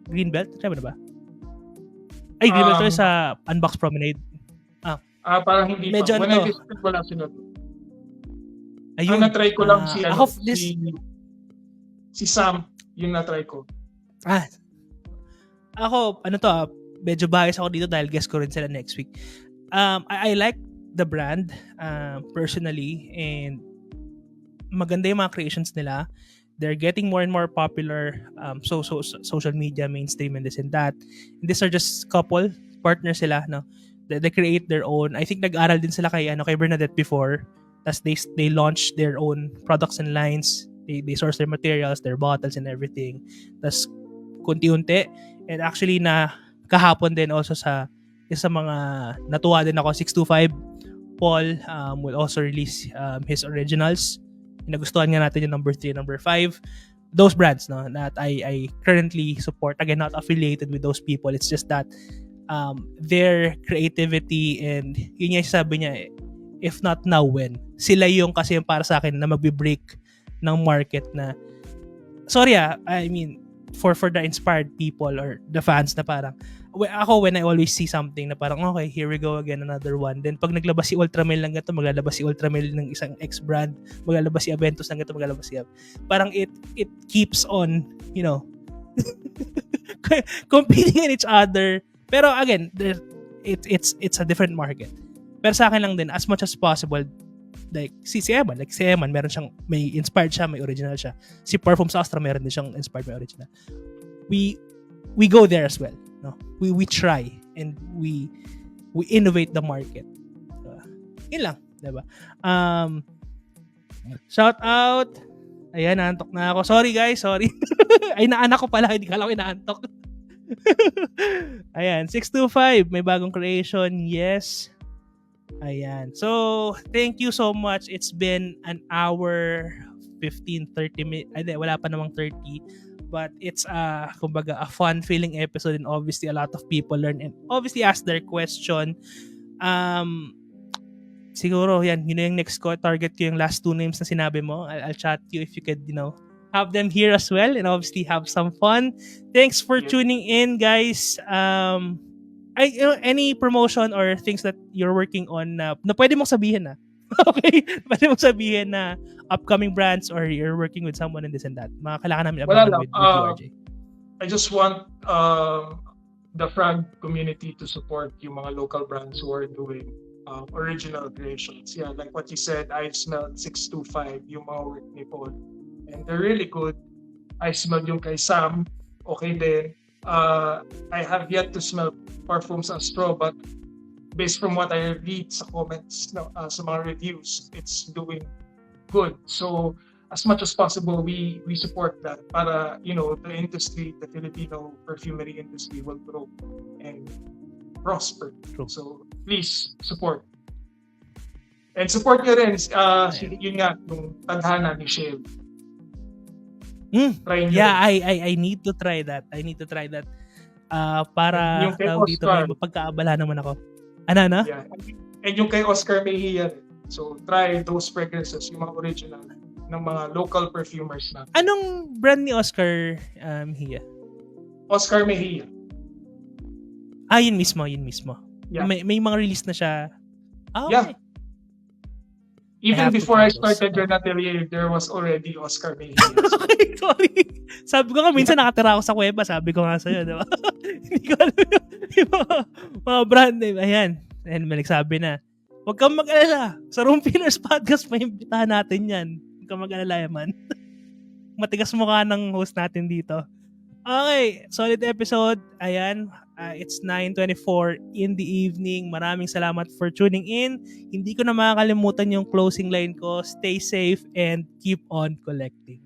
Greenbelt. Try mo na ba? Ay, Greenbelt to sa Unbox Promenade. Parang hindi medyo pa. When I visited, wala sila. Ayun. Na-try ko lang si Sam, yung na-try ko. Ako, medyo bias ako dito dahil guest ko rin sila next week. I like the brand personally, and maganda yung mga creations nila. They're getting more and more popular, social media, mainstream, and this and that. And these are just couple partners sila, no? They create their own. I think nag-aral din sila kay Bernadette before. Tapos they launched their own products and lines. They source their materials, their bottles and everything. Tapos kunti-unti. And actually na kahapon din also sa mga natuwa din ako, 625 Paul will also release his originals. Nagustuhan nga natin yung number 3, number 5. Those brands, no, that I currently support. Again, not affiliated with those people. It's just that their creativity and yun yung sabi niya, if not now, when? Sila yung kasi yung para sa akin na magbe-break ng market na, sorry I mean, for the inspired people or the fans na parang, ako when I always see something na parang, okay, here we go again, another one. Then pag naglabas si Ultramel ng ganito, maglalabas si Ultramel ng isang X-brand, maglalabas si Aventus ng ganito, maglalabas si parang it keeps on, you know, competing in each other. Pero again, it's a different market. Pero sa akin lang din, as much as possible, like si Eman, meron siyang, may inspired siya, may original siya. Si Parfums Astra, meron din siyang inspired, may original. We go there as well, no? We try and we innovate the market. Yun lang, diba? Shout out. Ayan, naantok na ako. Sorry guys, sorry. Ay, naanak ko pala, hindi ka lang inaantok. Ayan, 625, may bagong creation. Yes. Ayan. So, thank you so much. It's been an hour, 15, 30 minutes. Ay, wala pa namang 30. But it's kumbaga, a fun feeling episode, and obviously a lot of people learn and obviously ask their question. Siguro, yun yung next ko. Target ko yung last 2 names na sinabi mo. I'll chat you if you could, have them here as well and obviously have some fun. Thanks for tuning in, guys. Any promotion or things that you're working on na pwede mong sabihin na. Okay? Pwede mong sabihin na upcoming brands or you're working with someone and this and that. Kailangan namin abangan with you, RJ. I just want the frag community to support yung mga local brands who are doing original creations. Yeah, like what you said, I smelled 625, yung mga work ni Paul. And they're really good. I smelled yung kay Sam. Okay din. I have yet to smell Parfums Astra, but based from what I read sa comments, sa mga reviews, it's doing good. So as much as possible, we support that para, the industry, the Filipino perfumery industry will grow and prosper. True. So please support. And support nyo rin, yun nga, yung tadhana ni Shell. Yeah, I need to try that. Para dito may mapagkaabala naman ako. Ano? Yeah. And yung kay Oscar Mejia. So try those fragrances, yung mga original ng mga local perfumers na. Anong brand ni Oscar Mejia? Oscar Mejia. Yun mismo. Yeah. May mga release na siya. Okay. Yeah. Even before I started your atelier, there was already Oscar Mejia. Okay, sorry. Sabi ko nga, minsan nakatira ako sa kuweba. Sabi ko nga sa'yo, di ba? Hindi ko alam yung mga brand name. Ayan. And may nagsabi na, huwag kang mag-alala. Sa Room Fillers Podcast, may imbitahan natin yan. Huwag kang mag-alala, man. Matigas mukha ng host natin dito. Okay, solid episode. Ayan, it's 9:24 in the evening. Maraming salamat for tuning in. Hindi ko na makakalimutan yung closing line ko. Stay safe and keep on collecting.